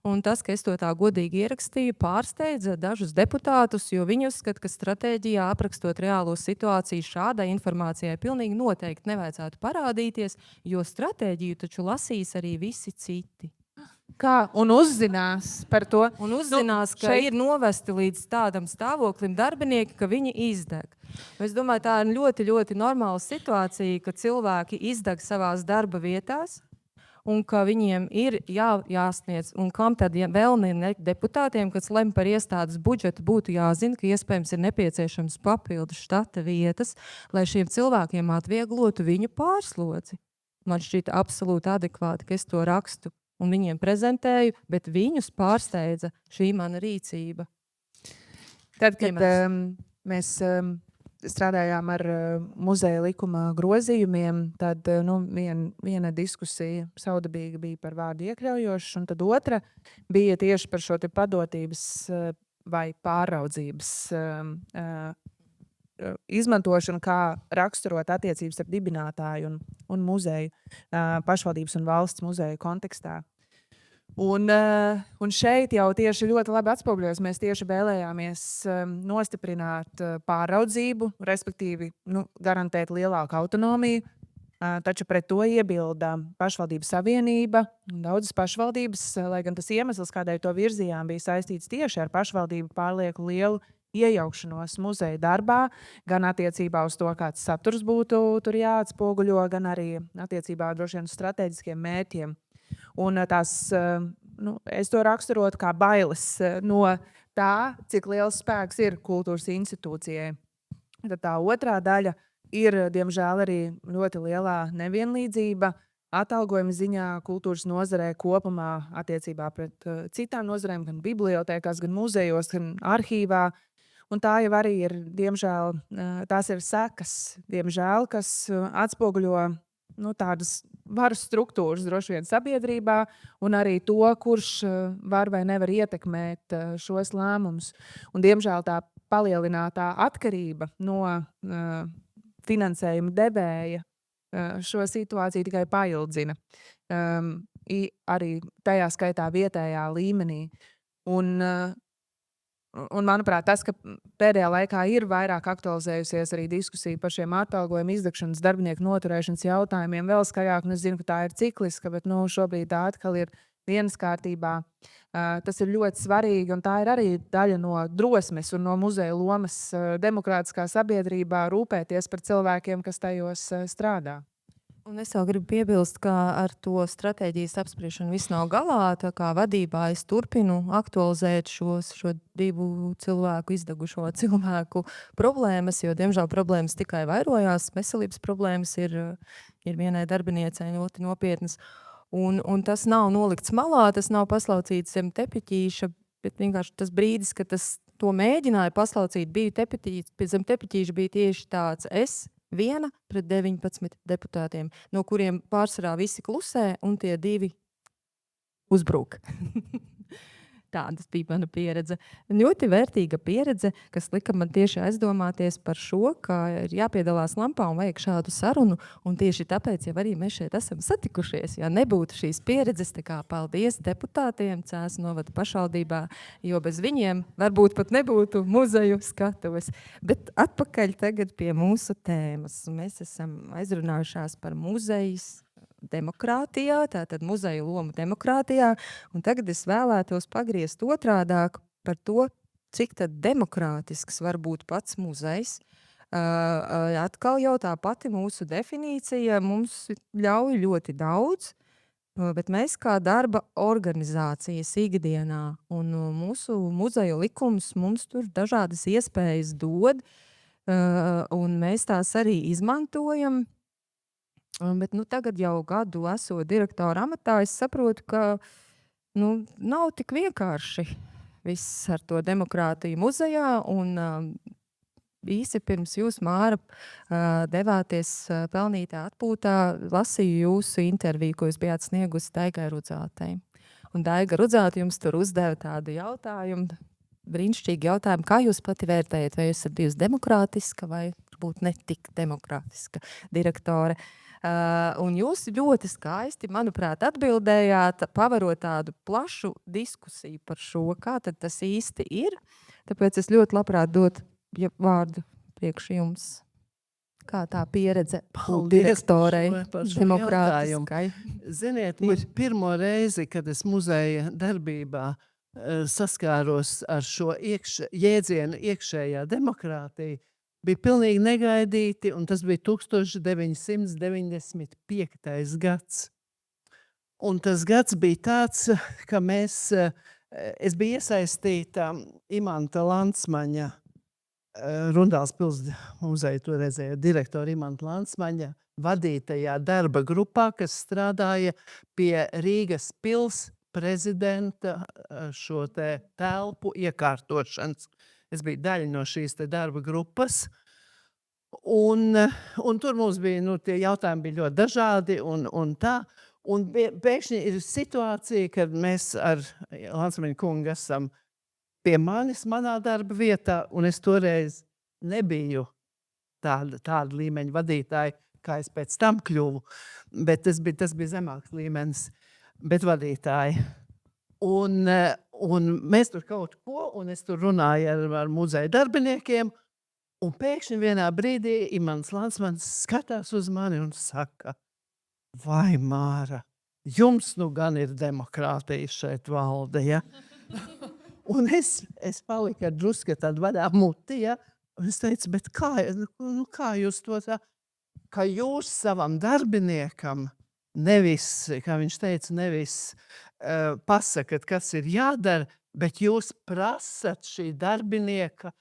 Un tas, ka es to tā godīgi ierakstīju, pārsteidza dažus deputātus, jo viņi uzskata, ka stratēģijā aprakstot reālo situāciju šādai informācijai pilnīgi noteikti nevajadzētu parādīties, jo stratēģiju taču lasīs arī visi citi. Kā? Un uzzinās par to. Un uzzinās, ka ir novesti līdz tādam stāvoklim darbinieki, ka viņi izdeg. Es domāju, tā ir ļoti, ļoti normāla situācija, ka cilvēki izdeg savās darba vietās un ka viņiem ir jāsniedz. Un kam tad vēl ne deputātiem, kas lem par iestādes budžetu, būtu jāzina, ka iespējams ir nepieciešams papildu štata vietas, lai šiem cilvēkiem atvieglotu viņu pārslodzi. Man šķita absolūti adekvāti, ka es to rakstu un viņiem prezentēju, bet viņus pārsteidza šī mana rīcība. Tad, kad mēs strādājām ar muzeja likuma grozījumiem, tad viena diskusija saudabīga bija par vārdu iekļaujošs, un tad otra bija tieši par šo te padotības vai pāraudzības izmantošanu, kā raksturot attiecības ar dibinātāju un muzeju, pašvaldības un valsts muzeju kontekstā. Un šeit jau tieši ļoti labi atspoguļojas. Mēs tieši vēlējāmies nostiprināt pāraudzību, respektīvi garantēt lielāku autonomiju, taču pret to iebilda pašvaldības savienība un daudzas pašvaldības, lai gan tas iemesls, kādēļ to virzījām, bija saistīts tieši ar pašvaldību pārlieku lielu iejaukšanos muzeja darbā, gan attiecībā uz to, kāds saturs būtu tur jāatspoguļo, gan arī attiecībā droši vien uz strateģiskiem mērķiem. Un es to raksturotu kā bailes no tā, cik liels spēks ir kultūras institūcijai. Tad tā otrā daļa ir, diemžēl, arī ļoti lielā nevienlīdzība atalgojuma ziņā kultūras nozarē kopumā attiecībā pret citām nozarēm, gan bibliotēkās, gan muzejos, gan arhīvā. Un tā jau arī ir, diemžēl, tās ir sekas, diemžēl, kas atspoguļo tādas varas struktūras droši vien sabiedrībā un arī to, kurš var vai nevar ietekmēt šos lēmumus. Un, diemžēl, tā palielinātā atkarība no finansējuma devēja šo situāciju tikai paildzina. Arī tajā skaitā vietējā līmenī. Un, manuprāt, tas, ka pēdējā laikā ir vairāk aktualizējusies arī diskusija par šiem atalgojuma izdegšanas darbinieku noturēšanas jautājumiem vēl skaļāk, un es zinu, ka tā ir cikliska, bet šobrīd tā atkal ir dienas kārtībā. Tas ir ļoti svarīgi, un tā ir arī daļa no drosmes un no muzeja lomas demokrātiskā sabiedrībā rūpēties par cilvēkiem, kas tajos strādā. Un es vēl gribu piebilst, ka ar to stratēģijas apspriešanu viss nav galā. Tā kā vadībā es turpinu aktualizēt šo divu cilvēku, izdegušo cilvēku problēmas, jo, diemžēl, problēmas tikai vairojās. Veselības problēmas ir vienai darbiniecei ļoti nopietnas. Un tas nav nolikts malā, tas nav paslaucīts zem tepiķīša, bet vienkārši tas brīdis, kad to mēģināja paslaucīt, zem tepiķīša bija tieši tāds viena pret 19 deputātiem, no kuriem pārsvarā visi klusē un tie divi uzbrūk. Tādas bija mana pieredze. Ļoti vērtīga pieredze, kas lika man tieši aizdomāties par šo, ka ir jāpiedalās lampā un vajag šādu sarunu. Un tieši tāpēc jau arī mēs šeit esam satikušies. Ja nebūtu šīs pieredzes, tā kā paldies deputātiem Cēsu novada pašvaldībā, jo bez viņiem varbūt pat nebūtu muzeju skatuves. Bet atpakaļ tagad pie mūsu tēmas. Mēs esam aizrunājušās par muzejus demokrātijā, tātad muzeja loma demokrātijā, un tagad es vēlētos pagriezt otrādāk par to, cik tad demokrātisks var būt pats muzejs. Atkal jau tā pati mūsu definīcija mums ļauj ļoti daudz, bet mēs kā darba organizācijas ikdienā un mūsu muzeju likums mums tur dažādas iespējas dod, un mēs tās arī izmantojam. Bet tagad jau gadu esot direktora amatā, es saprotu, ka nav tik vienkārši viss ar to demokrātiju muzejā. Un īsi pirms jūs, Māra, devāties pelnītā atpūtā, lasīju jūsu interviju, ko jūs bijāt sniegusi Daigai Rudzātei. Un Daiga Rudzāte jums tur uzdeva tādu jautājumu, brīnišķīgu jautājumu, kā jūs pati vērtējat, vai jūs esat bijusi demokrātiska vai varbūt ne tik demokrātiska direktore. Un jūs ļoti skaisti, manuprāt, atbildējāt, pavarot tādu plašu diskusiju par šo, kā tad tas īsti ir. Tāpēc es ļoti labprāt dotu vārdu priekš jums. Kā tā pieredze direktorei demokrātiskai? Ziniet, pirmo reizi, kad es muzeja darbībā saskāros ar šo jēdzienu iekšējā demokrātija, bija pilnīgi negaidīti, un tas bija 1995. gads. Un tas gads bija tāds, ka es biju iesaistīta Imanta Landsmaņa, Rundāls pils muzeja toreizējā direktora Imanta Landsmaņa vadītajā darba grupā, kas strādāja pie Rīgas pils prezidenta šo te telpu iekārtošanas. Es biju daļa no šīs te darba grupas, un tur mums bija, tie jautājumi bija ļoti dažādi un tā. Un pēkšņi ir situācija, kad mēs ar Landsmaņa kungu esam pie manā darba vietā, un es toreiz nebiju tāda līmeņa vadītāja, kā es pēc tam kļuvu, bet tas bija zemāks līmenis, bet vadītāji. Un mēs tur kaut ko, un es tur runāju ar muzeja darbiniekiem, un pēkšņi vienā brīdī Imants Landsmanis skatās uz mani un saka: vai, Māra, jums gan ir demokrātija šeit valde, ja? Un es paliku ar drusku tādu vadā muti, ja? Un es teicu, bet kā jūs to tā, ka jūs savam darbiniekam nevis, kā viņš teica, nevis pasakat, kas ir jādara, bet jūs prasat šī darbinieka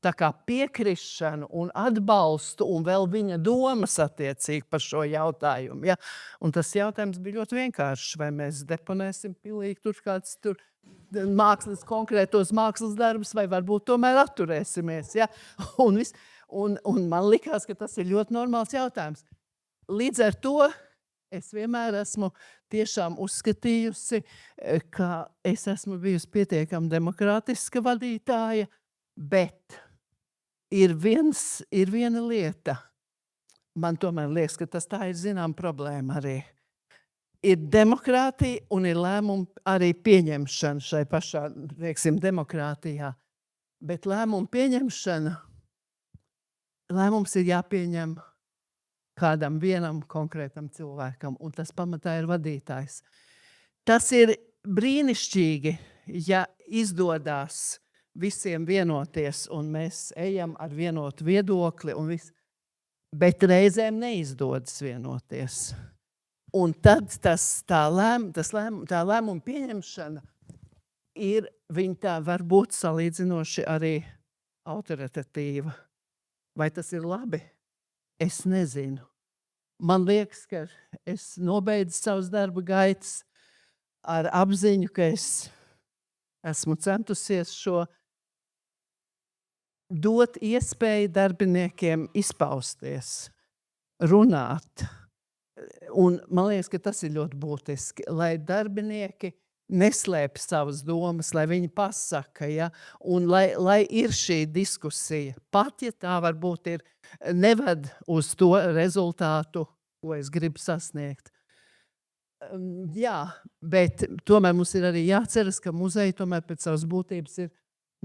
tā kā piekrišanu un atbalstu un vēl viņa domas attiecīgi par šo jautājumu. Ja? Un tas jautājums bija ļoti vienkāršs, vai mēs deponēsim pilīgi tur kāds tur konkrētos mākslas darbus, vai varbūt tomēr atturēsimies. Ja? Un man likās, ka tas ir ļoti normāls jautājums. Līdz ar to es vienmēr esmu tiešām uzskatījusi, ka es esmu bijusi pietiekami demokrātiska vadītāja, bet ir viena lieta. Man tomēr liekas, ka tas tā ir zinām problēma arī. Ir demokrātija un ir lēmumu arī pieņemšana šai pašā, teiksim, demokrātijā. Bet lēmumu pieņemšana, lēmums ir jāpieņem kādam vienam konkrētam cilvēkam, un tas pamatā ir vadītājs. Tas ir brīnišķīgi, ja izdodās visiem vienoties, un mēs ejam ar vienotu viedokli, bet reizēm neizdodas vienoties. Un tad tā lēmuma pieņemšana viņa tā var būt salīdzinoši arī autoritatīva. Vai tas ir labi? Es nezinu. Man liekas, ka es nobeidzu savus darba gaitas ar apziņu, ka es esmu centusies šo dot iespēju darbiniekiem izpausties, runāt. Un man liekas, ka tas ir ļoti būtiski, lai darbinieki neslēp savas domas, lai viņi pasaka, ja? Un lai ir šī diskusija. Pat, ja tā varbūt neved uz to rezultātu, ko es gribu sasniegt. Jā, bet tomēr mums ir arī jāceras, ka muzeja tomēr pēc savas būtības ir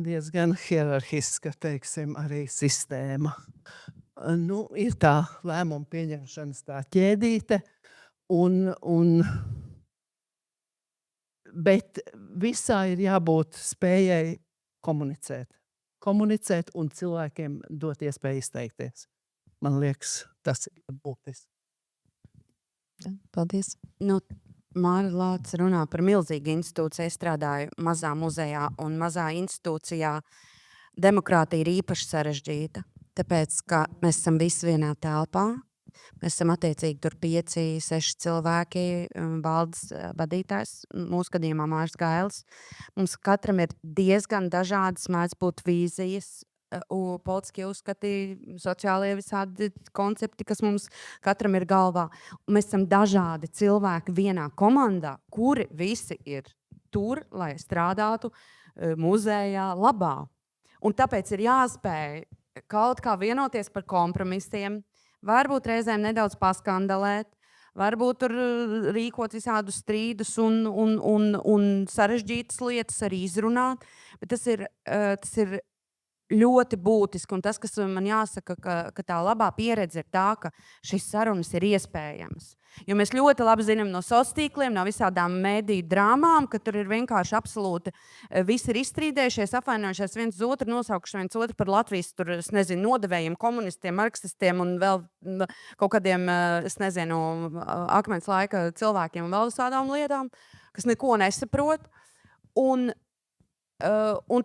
diezgan hierarhiska, teiksim, arī sistēma. Ir tā lēmuma pieņemšanas tā ķēdīte, bet visā ir jābūt spējai komunicēt. Komunicēt un cilvēkiem dot iespēju izteikties. Man liekas, tas ir būtiski. Paldies. Māra Lāce runā par milzīgu institūciju. Es strādāju mazā muzejā, un mazā institūcijā demokrātija ir īpaši sarežģīta, tāpēc, ka mēs esam visi vienā telpā. Mēs esam attiecīgi tur 5-6 cilvēki, valdes vadītājs, mūsu gadījumā Māris Gailis. Mums katram ir diezgan dažādas, mēdz būt vīzijas, politiskie uzskati, sociālie visādi koncepti, kas mums katram ir galvā. Un mēs esam dažādi cilvēki vienā komandā, kuri visi ir tur, lai strādātu muzejā labā. Un tāpēc ir jāspēj kaut kā vienoties par kompromisiem, varbūt reizēm nedaudz paskandalēt, varbūt tur rīkot visādus strīdus un sarežģītas lietas arī izrunāt, bet tas ir ļoti būtiski, un tas, kas man jāsaka, ka tā labā pieredze ir tā, ka šīs sarunas ir iespējamas. Jo mēs ļoti labi zinām no sociāliem tīkliem, no visādām mediju drāmām, ka tur ir vienkārši absolūti visi ir izstrīdējušies, apvainojušies viens otru, nosaukuši viens otru par Latvijas tur, es nezinu, nodevējiem, komunistiem, marksistiem un vēl kaut kādiem, es nezinu, akmens laika cilvēkiem un vēl visādām lietām, kas neko nesaprot. Un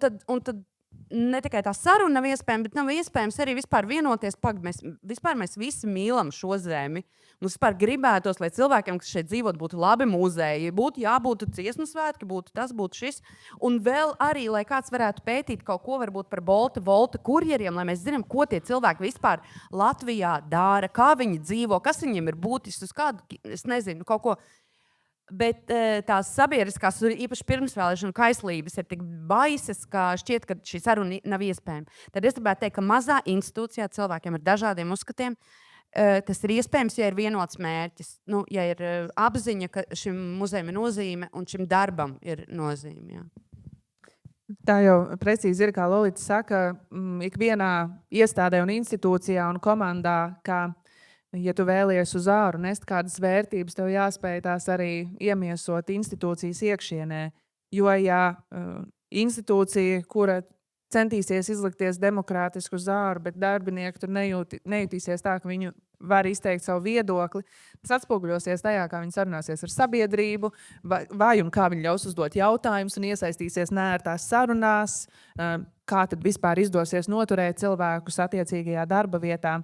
tad ne tikai tā saruna nav iespējama, bet nav iespējams arī vispār vienoties. Mēs visi mīlam šo zemi. Mums vispār gribētos, lai cilvēkiem, kas šeit dzīvot, būtu labi muzeji, jābūt dziesmu svētki, būtu šis. Un vēl arī, lai kāds varētu pētīt kaut ko varbūt par Volta kurjeriem, lai mēs zinām, ko tie cilvēki vispār Latvijā dara, kā viņi dzīvo, kas viņiem ir būtisks, uz kādu, es nezinu, kaut ko. Bet tās sabiedriskās, īpaši pirmsvēlēšanu kaislības ir tik baisas, ka šķiet, ka šī saruna nav iespējama. Tad es gribētu teikt, ka mazā institūcijā cilvēkiem ar dažādiem uzskatiem tas ir iespējams, ja ir vienots mērķis. Ja ir apziņa, ka šim muzejam ir nozīme un šim darbam ir nozīme. Jā. Tā jau precīzi ir, kā Lolita saka, ikvienā iestādē un institūcijā un komandā, ka ja tu vēlies uz āru nest kādas vērtības, tev jāspēj tās arī iemiesot institūcijas iekšienē. Jo, ja institūcija, kura centīsies izlikties demokrātisku uz āru, bet darbinieki tur nejutīsies tā, ka viņu var izteikt savu viedokli. Tas atspoguļosies tajā, kā viņi sarunāsies ar sabiedrību, vai un kā viņi ļaus uzdot jautājumus un iesaistīsies neērtās sarunās, kā tad vispār izdosies noturēt cilvēkus attiecīgajā darba vietā.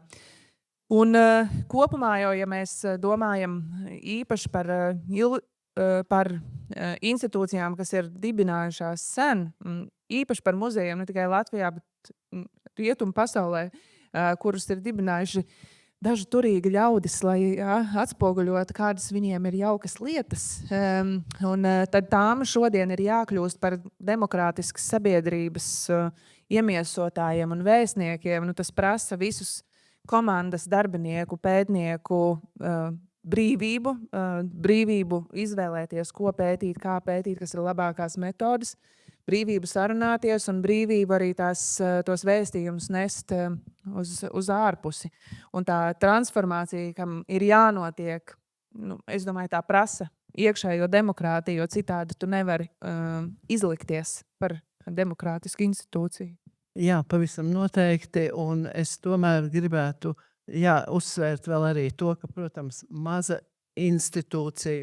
Un kopumā jau, ja mēs domājam īpaši par institūcijām, kas ir dibinājušās sen, īpaši par muzejiem, ne tikai Latvijā, bet rietumu pasaulē, kurus ir dibinājuši daži turīgi ļaudis, lai atspoguļotu, kādas viņiem ir jaukas lietas. Un tad tām šodien ir jākļūst par demokrātiskas sabiedrības iemiesotājiem un vēstniekiem. Nu, tas prasa visus komandas darbinieku, pētnieku brīvību izvēlēties, ko pētīt, kā pētīt, kas ir labākās metodas, brīvību sarunāties un brīvību arī tos vēstījumus nest uz ārpusi. Un tā transformācija, kam ir jānotiek, es domāju, tā prasa iekšējo demokrātiju, jo citādi tu nevari izlikties par demokrātisku institūciju. Jā, pavisam noteikti, un es tomēr gribētu uzsvērt vēl arī to, ka, protams, maza institūcija,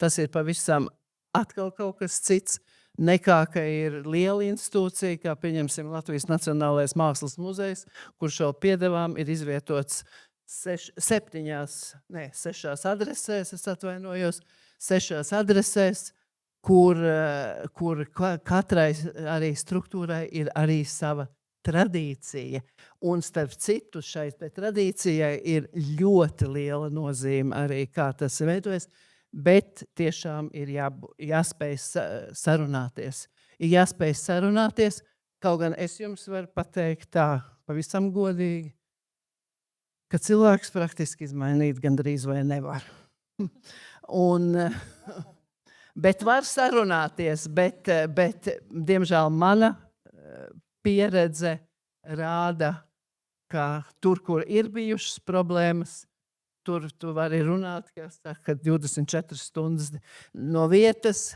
tas ir pavisam atkal kaut kas cits, nekā, ka ir liela institūcija, kā pieņemsim Latvijas Nacionālais Mākslas muzejs, kurš vēl piedevām ir izvietots 6 adresēs, es atvainojos, 6 adresēs, kur katrai arī struktūrai ir arī sava tradīcija. Un starp citu šai tradīcijai ir ļoti liela nozīme arī, kā tas veidojas. Bet tiešām ir jāspēj sarunāties. Ir jāspēj sarunāties, kaut gan es jums varu pateikt tā pavisam godīgi, ka cilvēks praktiski izmainīt gandrīz vai nevar. Bet var sarunāties, bet diemžēl mana pieredze rāda, ka tur, kur ir bijušas problēmas, tur tu vari runāt, ka 24 stundas no vietas,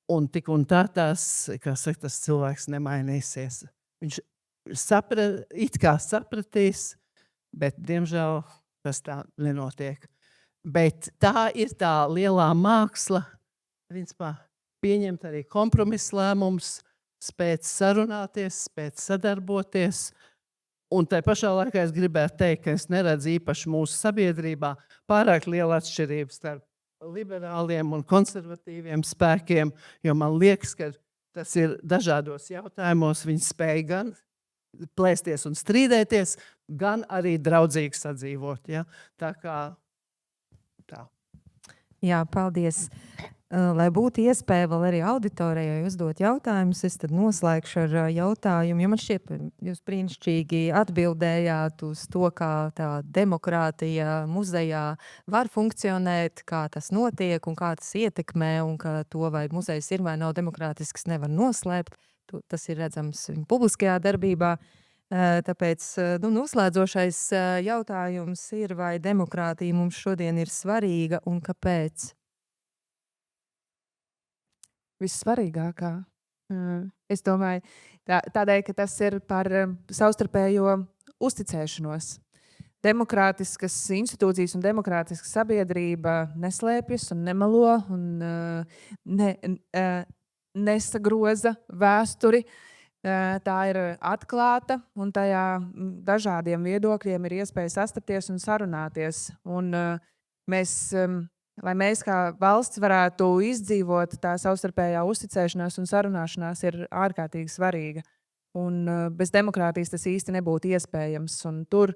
un tik un tā tas cilvēks nemainīsies. Viņš it kā sapratīs, bet, diemžēl, tas tā nenotiek. Bet tā ir tā lielā māksla, pieņemt arī kompromisu lēmumus, spēt sarunāties, spēt sadarboties. Un tai pašā laikā es gribētu teikt, ka es neredzu īpaši mūsu sabiedrībā pārāk liela atšķirība starp liberāliem un konservatīviem spēkiem, jo man liekas, ka tas ir dažādos jautājumos, viņi spēj gan plēsties un strīdēties, gan arī draudzīgi sadzīvot. Ja? Tā kā tā. Jā, paldies. Lai būtu iespēja vēl arī auditorijai uzdot jautājumus, es tad noslēgšu ar jautājumu, jo man šķiet, jūs brīnišķīgi atbildējāt uz to, kā tā demokrātija muzejā var funkcionēt, kā tas notiek un kā tas ietekmē, un ka to, vai muzejs ir vai nav demokrātisks, nevar noslēpt. Tas ir redzams viņa publiskajā darbībā. Tāpēc noslēdzošais jautājums ir, vai demokrātija mums šodien ir svarīga un kāpēc? Vissvarīgākā. Es domāju, tādēļ, ka tas ir par savstarpējo uzticēšanos. Demokrātiskas institūcijas un demokrātiska sabiedrība neslēpjas un nemelo un nesagroza vēsturi. Tā ir atklāta un tajā dažādiem viedokļiem ir iespēja sastapties un sarunāties. Un lai mēs kā valsts varētu izdzīvot, tā savstarpējā uzticēšanās un sarunāšanās ir ārkārtīgi svarīga. Un bez demokrātijas tas īsti nebūtu iespējams. Un tur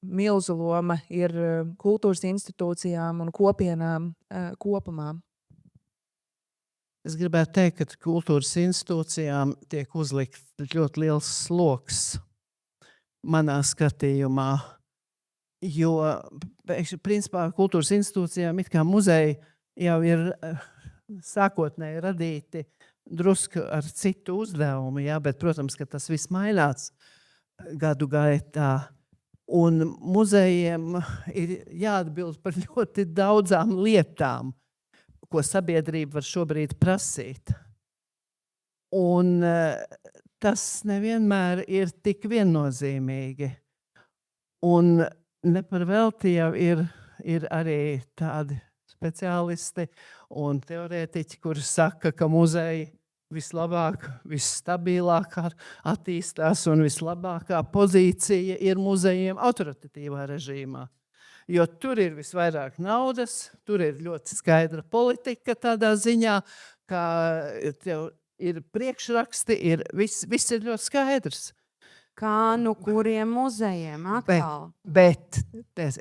milzu loma ir kultūras institūcijām un kopienām kopumā. Es gribētu teikt, ka kultūras institūcijām tiek uzlikt ļoti liels sloks manā skatījumā. Jo, principā, kultūras institūcijām it kā muzeji jau ir sākotnēji radīti drusku ar citu uzdevumu, jā, bet, protams, ka tas viss mainās gadu gaitā. Un muzejiem ir jāatbild par ļoti daudzām lietām, ko sabiedrība var šobrīd prasīt. Un tas nevienmēr ir tik viennozīmīgi. Un ne par velti jau ir arī tādi speciālisti un teorētiķi, kuri saka, ka muzeji vislabāk, visstabilāk attīstās un vislabākā pozīcija ir muzejiem autoritatīvā režīmā. Jo tur ir visvairāk naudas, tur ir ļoti skaidra politika tādā ziņā, ka tev ir priekšraksti, viss ir ļoti skaidrs. Kā nu kuriem muzejiem atkal? Bet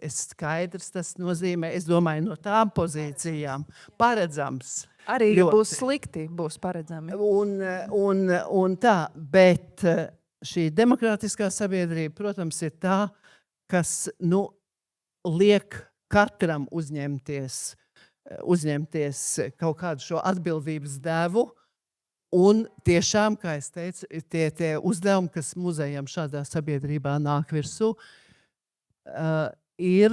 skaidrs tas nozīmē, es domāju, no tām pozīcijām paredzams. Arī ļoti. būs slikti, būs paredzami. Un tā, bet šī demokrātiskā sabiedrība, protams, ir tā, kas liek katram uzņemties kaut kādu šo atbildības devu. Un tiešām, kā es teicu, tie uzdevumi, kas muzejam šādā sabiedrībā nāk virsū, ir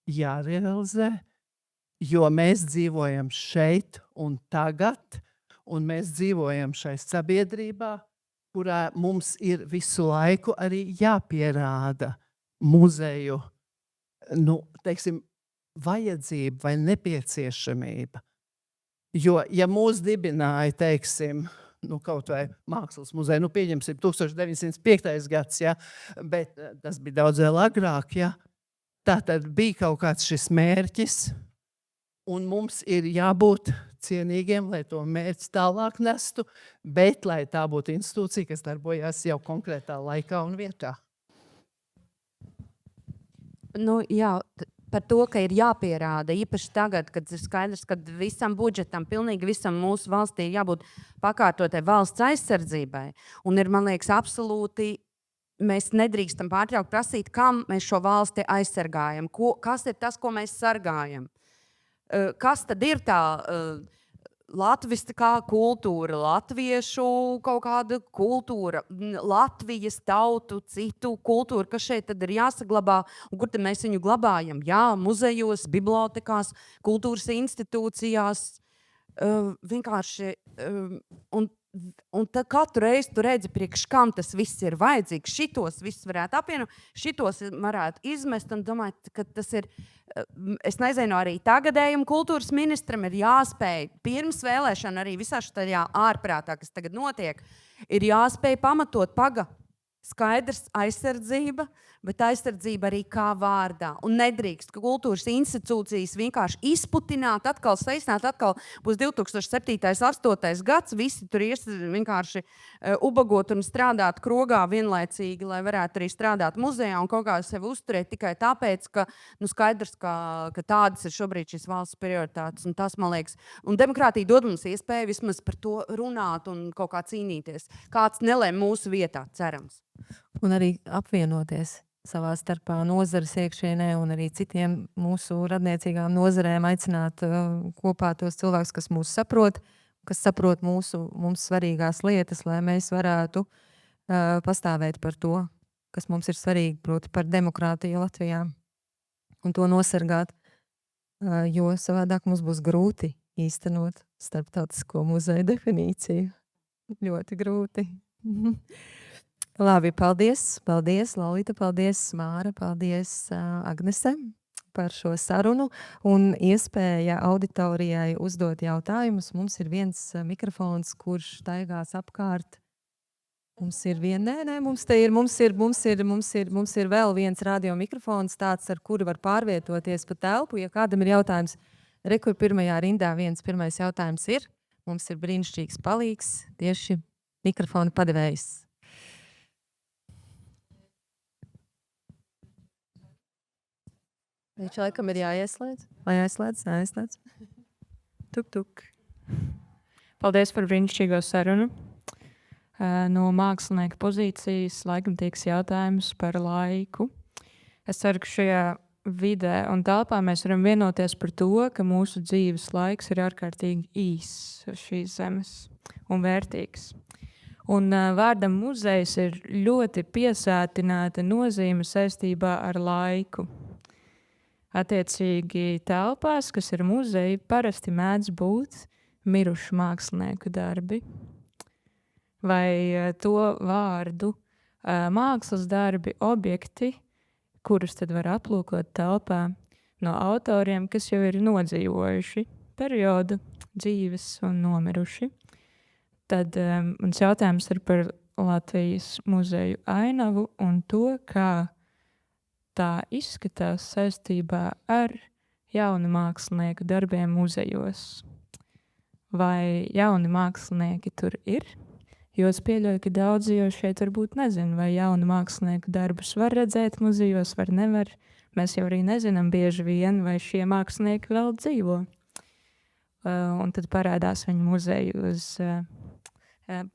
jārealizē, jo mēs dzīvojam šeit un tagad, un mēs dzīvojam šai sabiedrībā, kurā mums ir visu laiku arī jāpierāda muzeju, vajadzība vai nepieciešamība. Jo, ja mūs dibināja, teiksim, kaut vai mākslas muzeja, pieņemsim 1905. gads, ja, bet tas bija daudz vēl agrāk, ja, tā tad bija kaut kāds šis mērķis, un mums ir jābūt cienīgiem, lai to mērķi tālāk nestu, bet lai tā būtu institūcija, kas darbojās jau konkrētā laikā un vietā. Jā, par to, ka ir jāpierāda, īpaši tagad, kad ir skaidrs, ka visam budžetam, pilnīgi visam mūsu valstī ir jābūt pakārtotai valsts aizsardzībai. Un ir, man liekas, absolūti, mēs nedrīkstam pārtraukt prasīt, kam mēs šo valsti aizsargājam, kas ir tas, ko mēs sargājam. Kas tad ir tā latviskā kultūra, latviešu kaut kāda kultūra, Latvijas tautu, citu kultūru, kas šeit tad ir jāsaglabā, un kur tad mēs viņu glabājam? Jā, muzejos, bibliotekās, kultūras institūcijās, vienkārši, un tad katru reizi tu redzi, priekš kam tas viss ir vajadzīgs, šitos viss varētu apvienot, šitos varētu izmest, un domāju, ka tas ir, es nezinu, arī tagadējam kultūras ministram ir jāspēj, pirms vēlēšana arī visā šajā ārprātā, kas tagad notiek, ir jāspēj pamatot skaidrs aizsardzība, bet aizsardzība arī kā vārdā. Un nedrīkst, ka kultūras institūcijas vienkārši izputināt, atkal saisināt, atkal būs 2007. 8. gads, visi tur ies vienkārši ubagot un strādāt krogā vienlaicīgi, lai varētu arī strādāt muzejā un kaut kā sevi uzturēt tikai tāpēc, ka skaidrs, ka tādas ir šobrīd šīs valsts prioritātes. Un tas, man liekas, un demokrātija dod mums iespēju vismaz par to runāt un kaut kā cīnīties. Kāds nelēm mūsu vietā, cerams. Un arī apvienoties savā starpā nozares iekšienē un arī citiem mūsu radniecīgām nozarēm aicināt kopā tos cilvēkus, kas mūs saprot, kas saprot mums svarīgās lietas, lai mēs varētu pastāvēt par to, kas mums ir svarīgi, proti par demokrātiju Latvijā un to nosargāt, jo savādāk mums būs grūti īstenot starptautisko muzeju definīciju. Ļoti grūti. Labi, paldies, Laulīta, paldies, Māra, paldies, Agnese par šo sarunu un iespēja auditorijai uzdot jautājumus. Mums ir viens mikrofons, kurš staigās apkārt. Mums ir vēl viens radio mikrofons tāds, ar kuru var pārvietoties pa telpu. Ja kādam ir jautājums, kur pirmajā rindā pirmais jautājums ir, mums ir brīnišķīgs palīgs, tieši mikrofona padevējs. Viņš laikam ir jāieslēdz. Vai jāieslēdz? Tuk. Paldies par brīnišķīgo sarunu. No mākslinieka pozīcijas laikam tieks jautājums par laiku. Es ceru, ka šajā vidē un telpā mēs varam vienoties par to, ka mūsu dzīves laiks ir ārkārtīgi īss uz šīs zemes un vērtīgs. Un vārdam muzejs ir ļoti piesātināta nozīme saistībā ar laiku. Attiecīgi telpās, kas ir muzeji, parasti mēdz būt mirušu mākslinieku darbi, vai to vārdu mākslas darbi, objekti, kurus tad var aplūkot telpā no autoriem, kas jau ir nodzīvojuši periodu dzīves un nomiruši. Tad mans jautājums ir par Latvijas muzeju ainavu un to, kā tā izskatās saistībā ar jaunu mākslinieku darbiem muzejos. Vai jauni mākslinieki tur ir? Jo es pieļauju, ka daudzi jau šeit varbūt nezinu, vai jaunu mākslinieku darbus var redzēt muzejos, var nevar. Mēs jau arī nezinām bieži vien, vai šie mākslinieki vēl dzīvo. Un tad parādās viņu muzeju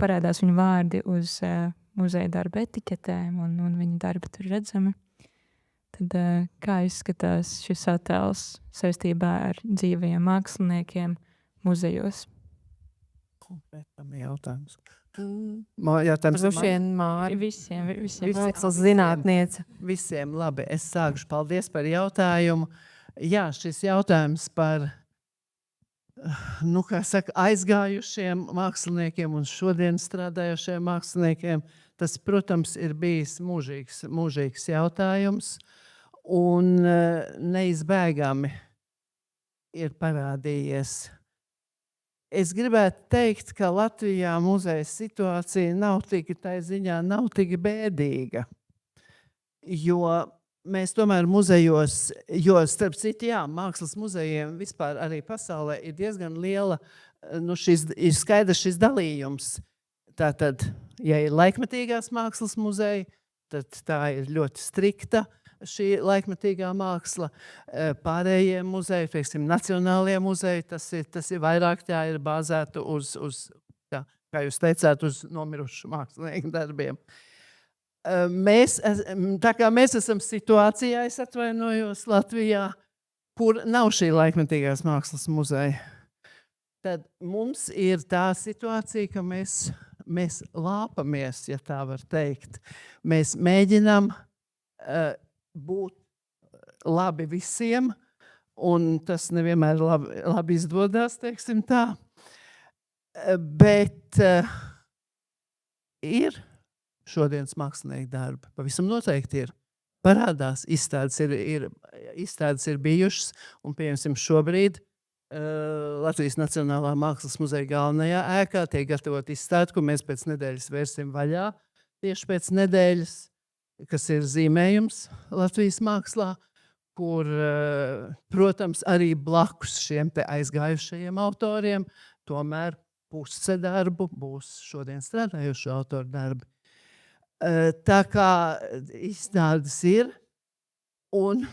parādās viņu vārdi uz muzeja darba etiķetēm, un viņa darbi tur redzami. Tad kā izskatās šis attēls saistībā ar dzīvajiem māksliniekiem muzejos? Konkrētam jautājums. Droši vien Māri. Visiem. Mākslas zinātniece. Visiem labi. Es sākšu. Paldies par jautājumu. Jā, šis jautājums par aizgājušiem māksliniekiem un šodien strādājošiem māksliniekiem, tas, protams, ir bijis mūžīgs jautājums un neizbēgami ir parādījies. Es gribētu teikt, ka Latvijā muzeja situācija nav tik bēdīga, jo mēs tomēr muzejos, jo starp citu, mākslas muzejiem vispār arī pasaulē ir diezgan liela, ir skaidrs šis dalījums. Tātad, ja ir laikmetīgās mākslas muzeja, tad tā ir ļoti strikta šī laikmetīgā māksla. Pārējie muzeji, teiksim, nacionālie muzeji, tas ir vairāk tā ir bāzēta uz kā jūs teicāt, uz nomirušu mākslinieku darbiem. Tā kā mēs esam situācijā, es atvainojos, Latvijā, kur nav šī laikmetīgās mākslas muzeja, tad mums ir tā situācija, ka mēs lāpamies, ja tā var teikt. Mēs mēģinām būt labi visiem, un tas nevienmēr labi izdodas, teiksim tā. Bet ir šodienas mākslinieku darbi. Pavisam noteikti ir. Parādās, izstādes ir bijušas, un pieņemsim šobrīd Latvijas Nacionālā mākslas muzeja galvenajā ēkā tiek gatavot izstāde, ko mēs pēc nedēļas vērsim vaļā. Tieši pēc nedēļas, kas ir zīmējums Latvijas mākslā, kur, protams, arī blakus šiem te aizgājušajiem autoriem, tomēr puse darbu būs šodien strādājošo autoru darbi. Tā kā izstādes ir, un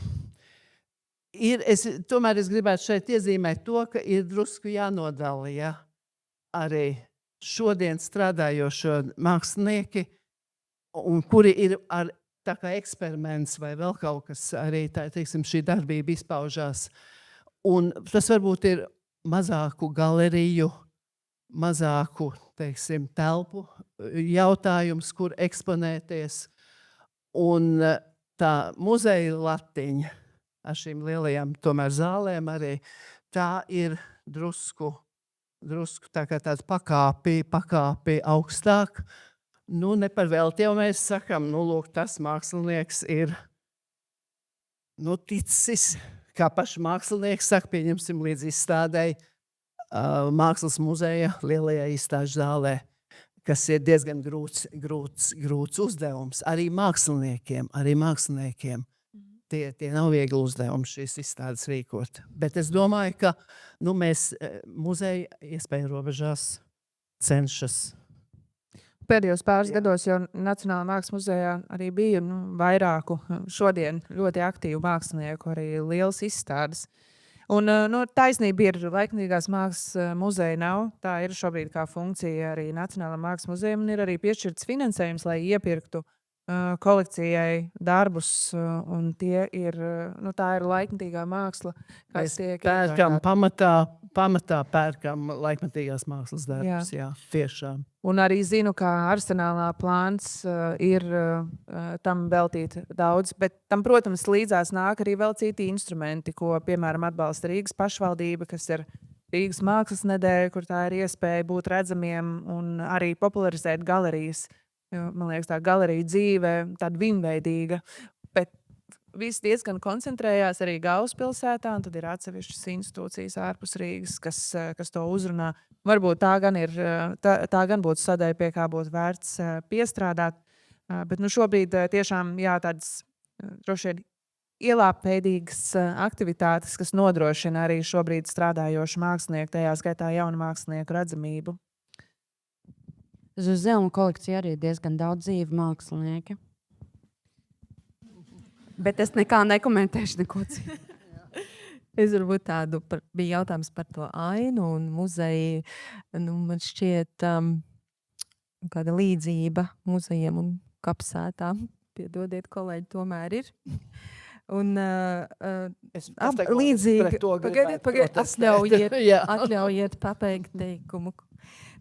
tomēr es gribētu šeit iezīmēt to, ka ir drusku jānodala, arī šodien strādājošo mākslinieki, un kuri ir ar tā kā eksperiments vai vēl kaut kas arī, teiksim, šī darbība izpaužās. Un tas varbūt ir mazāku galeriju, mazāku, teiksim, telpu jautājums, kur eksponēties. Un tā muzeja latiņa ar šīm lielajām tomēr zālēm arī, tā ir drusku tā kā tāds pakāpi augstāk. Ne par velti jau mēs sakam, lūk, tas mākslinieks ir ticis, kā paši mākslinieki saka, pieņemsim līdz izstādēji mākslas muzeja lielajā izstāžu zālē, kas ir diezgan grūts uzdevums. Arī māksliniekiem. Tie nav viegli uzdevumi šīs izstādes rīkot. Bet es domāju, ka mēs muzeja iespēju robežās cenšas. Pēdējos pāris gados jau Nacionālā mākslas muzejā arī bija vairāku šodien ļoti aktīvu mākslinieku, arī lielas izstādes. Un taisnība ir, laikmetīgās mākslas muzeja nav, tā ir šobrīd kā funkcija arī Nacionālā mākslas muzejam, un ir arī piešķirts finansējums, lai iepirktu kolekcijai darbus, un tie ir, tā ir laikmetīgā māksla, kas tiek pērkam pamatā pērkam laikmetīgās mākslas darbus, jā, tiešām. Un arī zinu, ka arsenālā plāns ir tam veltīt daudz, bet tam, protams, līdzās nāk arī vēl citi instrumenti, ko, piemēram, atbalsta Rīgas pašvaldība, kas ir Rīgas mākslas nedēļa, kur tā ir iespēja būt redzamiem un arī popularizēt galerijas. Jo, man liekas, tā galerija dzīve tāda vienveidīga, bet viss diezgan koncentrējās arī galvaspilsētā, un tad ir atsevišķas institūcijas ārpus Rīgas, kas to uzrunā. Varbūt tā gan būtu sadaļa, pie kā būtu vērts piestrādāt, bet šobrīd tiešām tādas droši vien ielāpveidīgas aktivitātes, kas nodrošina arī šobrīd strādājošu mākslinieku, tajā skaitā jaunu mākslinieku redzamību. Zelma kolekcija arī ir diezgan daudz dzīvu mākslinieki. Bet es nekā nekomentēšu neko citu. Es varbūt tādu, bija jautājums par to ainu un muzeju. Man šķiet kāda līdzība muzejiem un kapsētām. Piedodiet, kolēģi, tomēr ir. Un līdzīgi, atļaujiet pabeigt teikumu.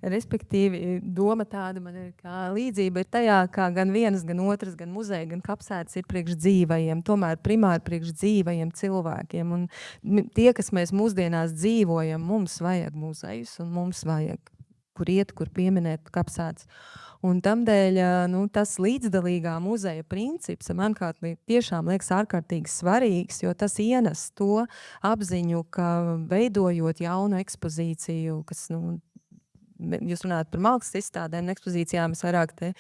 Respektīvi, doma tāda man ir, kā līdzība ir tajā, kā gan vienas, gan otras, gan muzeja, gan kapsētas ir priekš dzīvajiem, tomēr primāri priekš dzīvajiem cilvēkiem. Un tie, kas mēs mūsdienās dzīvojam, mums vajag muzejus un mums vajag kur iet, kur pieminēt kapsētas. Un tamdēļ tas līdzdalīgā muzeja princips man kā tiešām liekas ārkārtīgi svarīgs, jo tas ienes to apziņu, ka veidojot jaunu ekspozīciju, kas, jūs runājat par mākslas izstādēm, ekspozīcijām, es vairāk te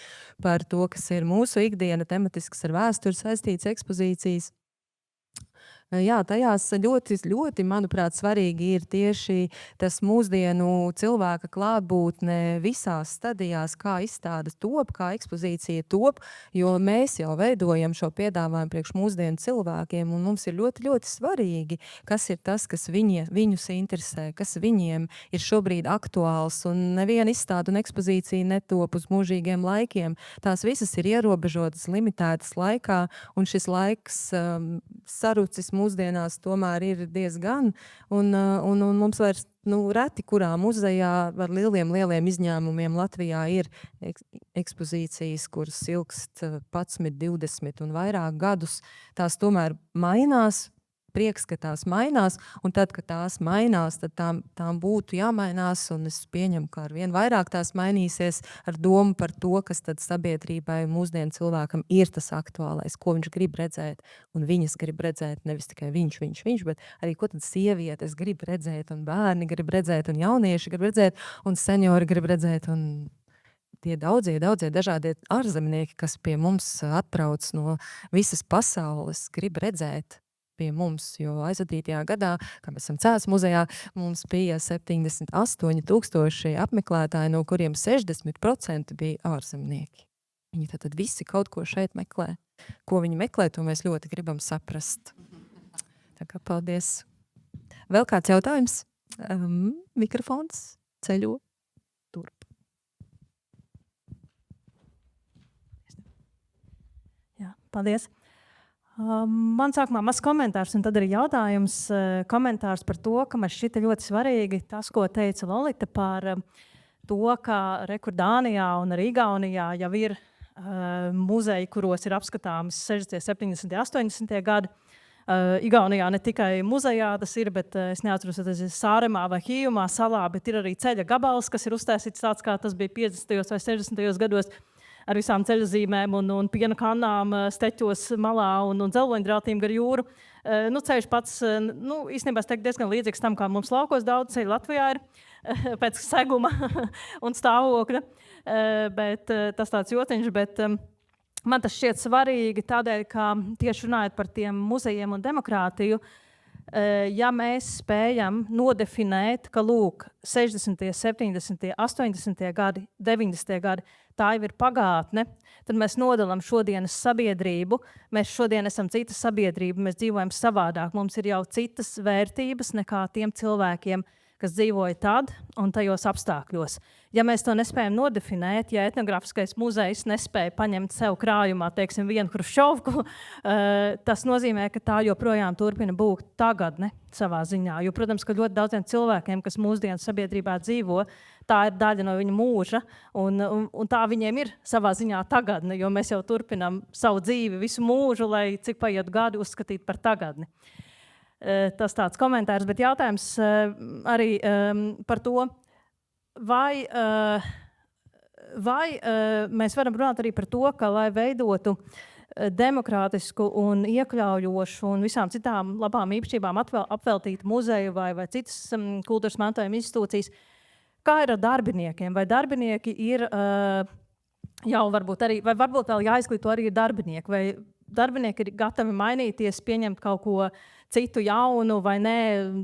par to, kas ir mūsu ikdiena, tematisks ar vēsturi saistīts ekspozīcijas. Jā, tajās ļoti, ļoti, manuprāt, svarīgi ir tieši tas mūsdienu cilvēka klātbūtne visās stadijās, kā izstāde top, kā ekspozīcija top, jo mēs jau veidojam šo piedāvājumu priekš mūsdienu cilvēkiem, un mums ir ļoti, ļoti svarīgi, kas ir tas, kas viņus interesē, kas viņiem ir šobrīd aktuāls, un neviena izstāde un ekspozīcija netop uz mūžīgiem laikiem. Tās visas ir ierobežotas, limitētas laikā, un šis laiks sarucis mūsdienās tomēr ir diezgan, un mums vairs reti kurā muzejā ar lieliem izņēmumiem Latvijā ir ekspozīcijas, kuras ilgst 11, 20 un vairāk gadus. Tās tomēr mainās, prieks, ka tās mainās, un tad, kad tās mainās, tad tām būtu jāmainās, un es pieņemu, ka arvien vairāk tās mainīsies ar domu par to, kas tad sabiedrībai mūsdienu cilvēkam ir tas aktuālais, ko viņš grib redzēt, un viņas grib redzēt, nevis tikai viņš, bet arī ko tad sievietes grib redzēt, un bērni grib redzēt, un jaunieši grib redzēt, un seniori grib redzēt, un tie daudzie dažādie ārzemnieki, kas pie mums atbrauc no visas pasaules, grib redzēt pie mums, jo aizvadītajā gadā, kā mēs esam Cēsu muzejā, mums bija 78,000 apmeklētāji, no kuriem 60% bija ārzemnieki. Viņi tad visi kaut ko šeit meklē. Ko viņi meklē, to mēs ļoti gribam saprast. Tā kā paldies. Vēl kāds jautājums? Mikrofons ceļo turp. Jā, paldies. Man sākumā mazs komentārs, un tad arī jautājums, komentārs par to, ka man šķita ļoti svarīgi tas, ko teica Lolita par to, ka Dānijā un arī Igaunijā jau ir muzeji, kuros ir apskatāms 60, 70, 80 gadi. Igaunijā ne tikai muzejā tas ir, bet es neatceros, tas ir Sāremā vai Hījumā salā, bet ir arī ceļa gabals, kas ir uztaisīts tāds, kā tas bija 50. vai 60. gados. Ar visām ceļazīmēm un piena kannām steķos malā un dzelvoņdrātīm gar jūru. Ceļš pats, īstenībā es teiktu diezgan līdzīgs tam, kā mums laukos daudz ceļu Latvijā ir pēc seguma un stāvokļa. Bet tas tāds jociņš, bet man tas šķiet svarīgi tādēļ, ka tieši runājot par tiem muzejiem un demokrātiju, ja mēs spējam nodefinēt, ka 60., 70., 80. gadi, 90. gadi, tā jau ir pagātne, tad mēs nodalām šodienas sabiedrību. Mēs šodien esam cita sabiedrība, mēs dzīvojam savādāk. Mums ir jau citas vērtības nekā tiem cilvēkiem, kas dzīvoja tad un tajos apstākļos. Ja mēs to nespējam nodefinēt, ja etnogrāfiskais muzejs nespēja paņemt sev krājumā, teiksim, vienu hruščovku, tas nozīmē, ka tā joprojām turpina būt tagadne savā ziņā. Jo, protams, ka ļoti daudziem cilvēkiem, kas mūsdienu sabiedrībā dzīvo, tā ir daļa no viņa mūža, un tā viņiem ir savā ziņā tagadne, jo mēs jau turpinam savu dzīvi visu mūžu, lai cik paiet gadi uzskatīt par tagadni. tas tāds komentārs, bet jautājums arī par to, vai mēs varam runāt arī par to, ka, lai veidotu demokrātisku un iekļaujošu un visām citām labām īpašībām apveltītu muzeju vai citas kultūras mantojuma institūcijas, kā ir ar darbiniekiem? Vai darbinieki ir jau varbūt arī, vai varbūt vēl jāizglīto arī darbinieki, vai darbinieki ir gatavi mainīties, pieņemt kaut ko citu jaunu, vai nē,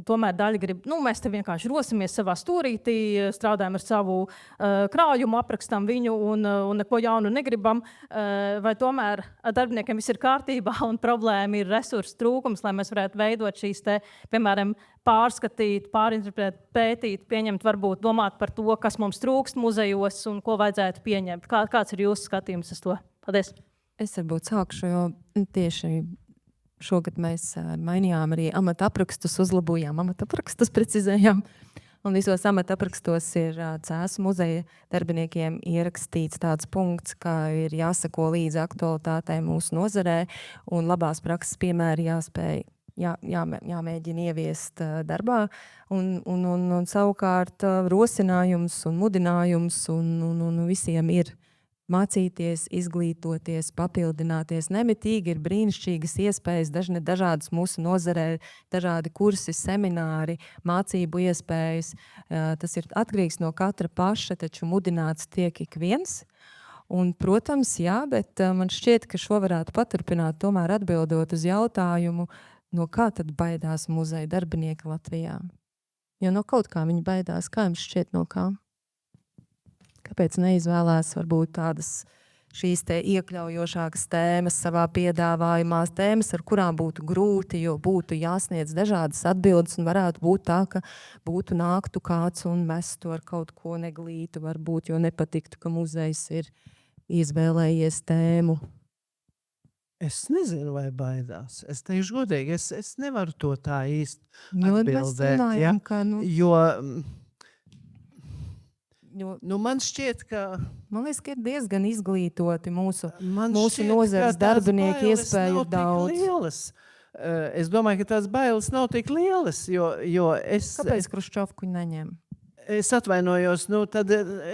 tomēr daļa grib, mēs te vienkārši rosimies savā stūrītī, strādājam ar savu krājumu, aprakstam viņu un neko jaunu negribam, vai tomēr ar darbiniekiem viss ir kārtībā un problēma ir resursu trūkums, lai mēs varētu veidot šīs te, piemēram, pārskatīt, pārinterpretēt, pētīt, pieņemt, varbūt domāt par to, kas mums trūkst muzejos un ko vajadzētu pieņemt. Kāds ir jūsu skatījums uz to? Paldies! Es varbūt sākšu, jo tieši šogad mēs mainījām arī amataprakstus, uzlabojām amataprakstus, precizējām. Un visos amataprakstos ir Cēsu muzeja darbiniekiem ierakstīts tāds punkts, ka ir jāsako līdzi aktualitātei mūsu nozarē un labās prakses piemēri jāspēj, jāmēģina ieviest darbā. Un savukārt rosinājums un mudinājums un visiem ir mācīties, izglītoties, papildināties. Nemitīgi ir brīnišķīgas iespējas, dažādas mūsu nozarē, dažādi kursi, semināri, mācību iespējas. Tas ir atkarīgs no katra paša, taču mudināts tiek ik viens. Un, protams, jā, bet man šķiet, ka šo varētu paturpināt, tomēr atbildot uz jautājumu, no kā tad baidās muzeja darbinieki Latvijā? Jo no kaut kā viņi baidās, kā jums šķiet no kā? Kāpēc neizvēlās varbūt tādas šīs te iekļaujošākas tēmas savā piedāvājumā, tēmas, ar kurām būtu grūti, jo būtu jāsniedz dažādas atbildes un varētu būt tā, ka būtu nāktu kāds un mestu ar kaut ko neglītu, varbūt, jo nepatiktu, ka muzejs ir izvēlējies tēmu. Es nezinu, vai baidās. Es teikšu godīgi, es nevaru to tā īsti atbildēt. Ja? Jo man šķiet, ka man liekas, ka ir diezgan izglītoti mūsu šķiet, nozares ka tās darbinieki bailes iespēju nav tik daudz. lielas. Es domāju, ka tās bailes nav tik lielas, jo es... Kāpēc Kruščovku neņem? Es atvainojos, tad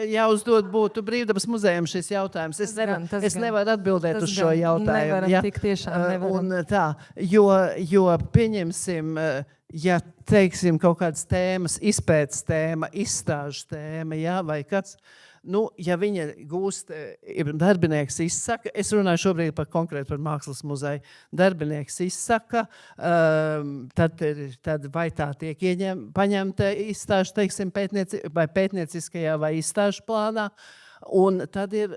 jāuzdod būtu Brīvdabas muzejam šis jautājums. Es nevaru atbildēt uz šo jautājumu. Nevaram, tik tiešām nevaram. Un tā, jo pieņemsim, ja teiksim kaut kādas tēmas, izpētes tēma, izstāžu tēma, jā, vai kāds, ja viņa gūst, darbinieks izsaka, es runāju šobrīd konkrēti par Mākslas muzeju, darbinieks izsaka, tad vai tā tiek paņemta izstāžu, teiksim, pētnieciskajā vai izstāžu plānā, un tad ir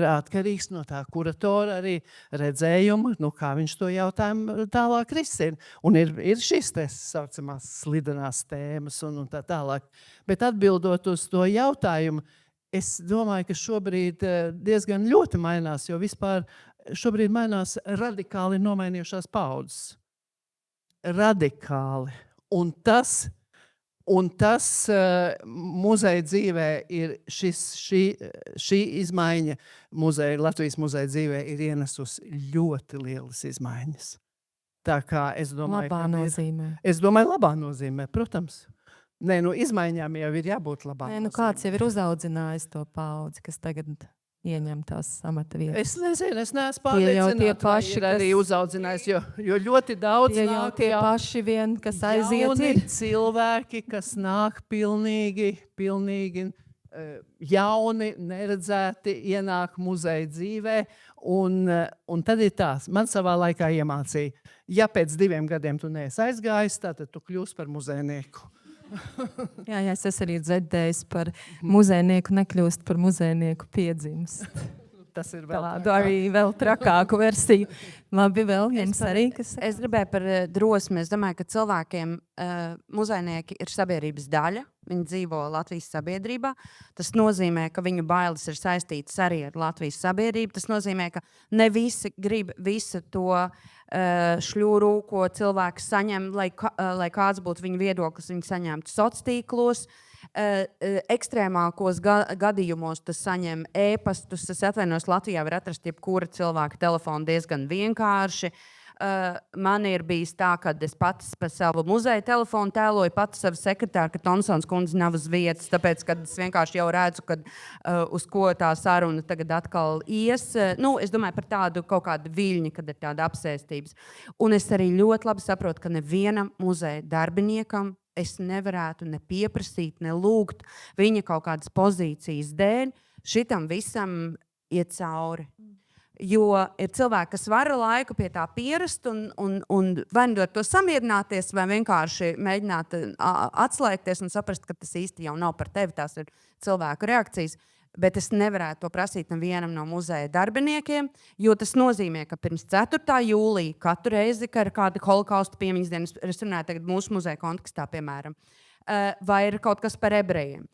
atkarīgs no tā kuratora arī redzējuma, kā viņš to jautājumu tālāk risina. Un ir šīs saucamās slidenās tēmas un tā tālāk. Bet atbildot uz to jautājumu, es domāju, ka šobrīd diezgan ļoti mainās, jo vispār šobrīd mainās radikāli nomainījušās paudzes. Radikāli. Un tas muzeja dzīvē ir šī izmaiņa Latvijas muzeja dzīvē ir ienesusi ļoti lielas izmaiņas. Tā kā es domāju, labā nozīmē. Es domāju, labā nozīmē, protams. Nē, izmaiņām jau ir jābūt labā nozīmē. Kāds jau ir uzaudzinājis to paudzi, kas tagad ieņem tās amata vietas? Es nezinu, es neesmu pārliecināta, vai ir arī uzaudzinājis, jo ļoti daudz jau tie paši vien, kas aiziet ir. Cilvēki, kas nāk pilnīgi jauni, neredzēti, ienāk muzeja dzīvē, un tad ir tās. Man savā laikā iemācīja, ja pēc 2 gadiem tu neesi aizgājis, tad tu kļūsi par muzejnieku. Jā, es esmu arī dzirdējis par muzejnieku nekļūst par muzejnieku piedzimst. Tas ir vēl tādu arī vēl trakāku versiju. Labi, vēl viens arī, kas... Es gribēju par drosmi. Es domāju, ka cilvēkiem muzejnieki ir sabiedrības daļa. Viņi dzīvo Latvijas sabiedrībā. Tas nozīmē, ka viņu bailes ir saistītas arī ar Latvijas sabiedrību. Tas nozīmē, ka ne visi grib visu to šļūru, ko cilvēks saņem, lai kāds būtu viņa viedoklis, viņi saņemtu sociālos tīklos. Ekstrēmākos gadījumos tas saņem e-pastus. Es atvainojos, Latvijā var atrast jebkura cilvēka telefonu diezgan vienkārši. Man ir bijis tā, ka es pats pa savu muzeja telefonu tēloju, pati savu sekretāru, ka Tomsons kundze nav uz vietas, tāpēc, ka es vienkārši jau redzu, ka uz ko tā saruna tagad atkal ies. Es domāju par tādu kaut kādu viļņu, kad ir tāda apsēstības. Un es arī ļoti labi saprotu, ka nevienam muzeja darbiniekam es nevarētu ne pieprasīt, ne lūgt viņa kaut kādas pozīcijas dēļ šitam visam iet cauri. Jo ir cilvēki, kas var laiku pie tā pierast un vai nu ar to samierināties, vai vienkārši mēģināt atslēgties un saprast, ka tas īsti jau nav par tevi, tās ir cilvēku reakcijas. Bet es nevarētu to prasīt nevienam no muzeja darbiniekiem, jo tas nozīmē, ka pirms 4. jūlija katru reizi, kad ir kāda holokausta piemiņas dienas, es runāju tagad mūsu muzeja kontekstā, piemēram, vai ir kaut kas par ebrejiem.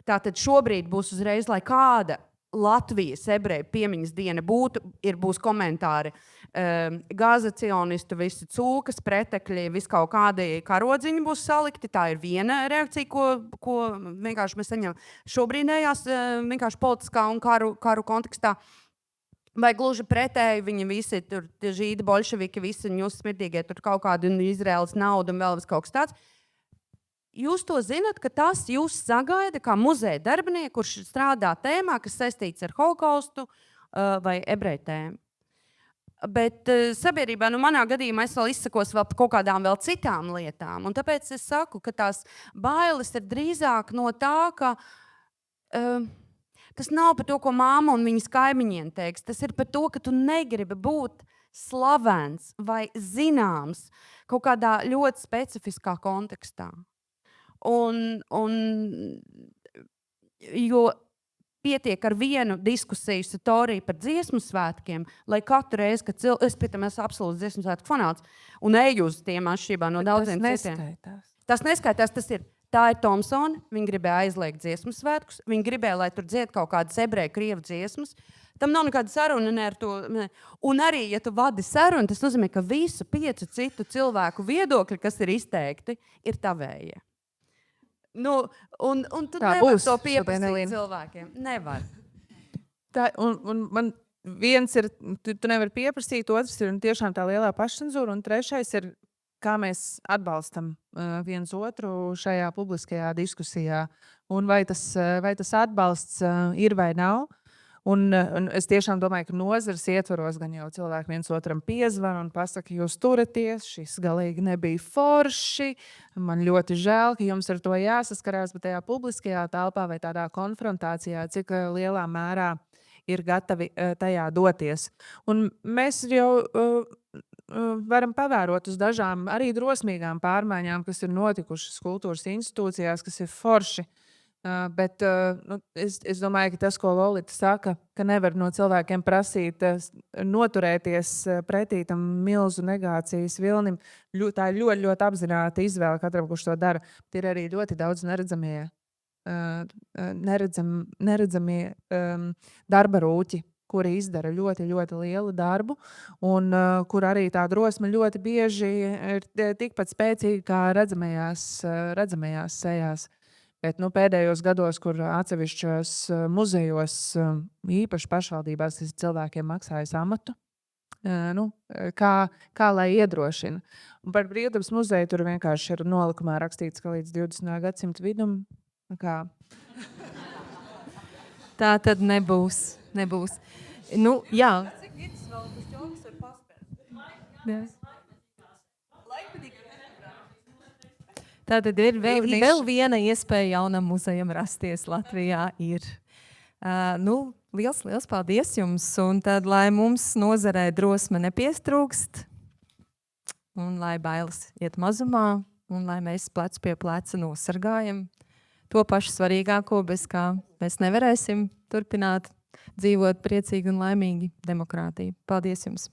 Tātad šobrīd būs uzreiz, lai kāda Latvijas ebreju piemiņas diena būs komentāri. Gāza cionistu, visi cūkas, pretekļi, vis kaut kādi karodziņi būs salikti. Tā ir viena reakcija, ko vienkārši mēs saņemam šobrīdējās vienkārši politiskā un karu kontekstā. Vai gluži pretēji, viņi visi tur, tie žīdi, bolševiki, visi ņūs smirdīgie, tur kaut kādu Izraēlas naudu un vēl vis kaut kas tāds. Jūs to zinat, ka tas jūs sagaida kā muzeja darbinieki, kurš strādā tēmā, kas saistīts ar holokaustu vai ebreju tēmu. Bet sabiedrībā, manā gadījumā es vēl izsakos vēl par kaut kādām vēl citām lietām. Un tāpēc es saku, ka tās bailes ir drīzāk no tā, ka tas nav par to, ko māma un viņas kaimiņiem teiks. Tas ir par to, ka tu negribi būt slavens vai zināms kaut kādā ļoti specifiskā kontekstā. Jo pietiek ar vienu diskusiju satoriju par dziesmu svētkiem, lai katru reizi, kad es pie tam esmu absolūts dziesmu svētku fanāts un eju uz tiem atšķirībā no daudziem citiem. Tas neskaitās, tā ir Tomsona, viņa gribēja aizliegt dziesmu svētkus, viņa gribēja, lai tur dzied kaut kādas ebreju, krievu dziesmas. Tam nav nekāda saruna ne ar to. Un arī, ja tu vadi sarunu, tas nozīmē, ka visu 5 citu cilvēku viedokļi, kas ir izteikti, ir tavējie. Un tu nevar to pieprasīt cilvēkiem. Nevar. Un man viens ir, tu nevari pieprasīt, otrs ir tiešām tā lielā pašcenzūra, un trešais ir, kā mēs atbalstam viens otru šajā publiskajā diskusijā. Un vai tas atbalsts ir vai nav. Un es tiešām domāju, ka nozares ietvaros gan jau cilvēki viens otram piezvan un pasaka, jūs turaties, šis galīgi nebija forši, man ļoti žēl, ka jums ar to jāsaskarās, bet tajā publiskajā telpā vai tādā konfrontācijā, cik lielā mērā ir gatavi tajā doties. Un mēs jau varam pavērot uz dažām arī drosmīgām pārmaiņām, kas ir notikušas kultūras institūcijās, kas ir forši. Bet es domāju, ka tas, ko Lolita saka, ka nevar no cilvēkiem prasīt noturēties pretī tam milzu negācijas vilnim, tā ir ļoti, ļoti apzināta izvēle katram, kurš to dara. Ir arī ļoti daudz neredzamie darba rūķi, kuri izdara ļoti, ļoti lielu darbu, un kur arī tā drosme ļoti bieži ir tikpat spēcīga kā redzamajās sejās. Bet pēdējos gados, kur atsevišķos muzejos, īpaši pašvaldībās, cilvēkiem maksājas amatu, kā lai iedrošina. Un par Brīvdabas muzeju tur vienkārši ir nolikumā rakstīts, ka līdz 20. gadsimta vidum. Tā tad nebūs. Jā. Tātad ir vēl viena iespēja jaunam muzejam rasties Latvijā. Liels paldies jums! Un tad, lai mums nozarē drosme nepiestrūkst, un lai bailes iet mazumā, un lai mēs plecu pie pleca nosargājam to pašu svarīgāko, bez kā mēs nevarēsim turpināt dzīvot priecīgi un laimīgi demokrātiju. Paldies jums!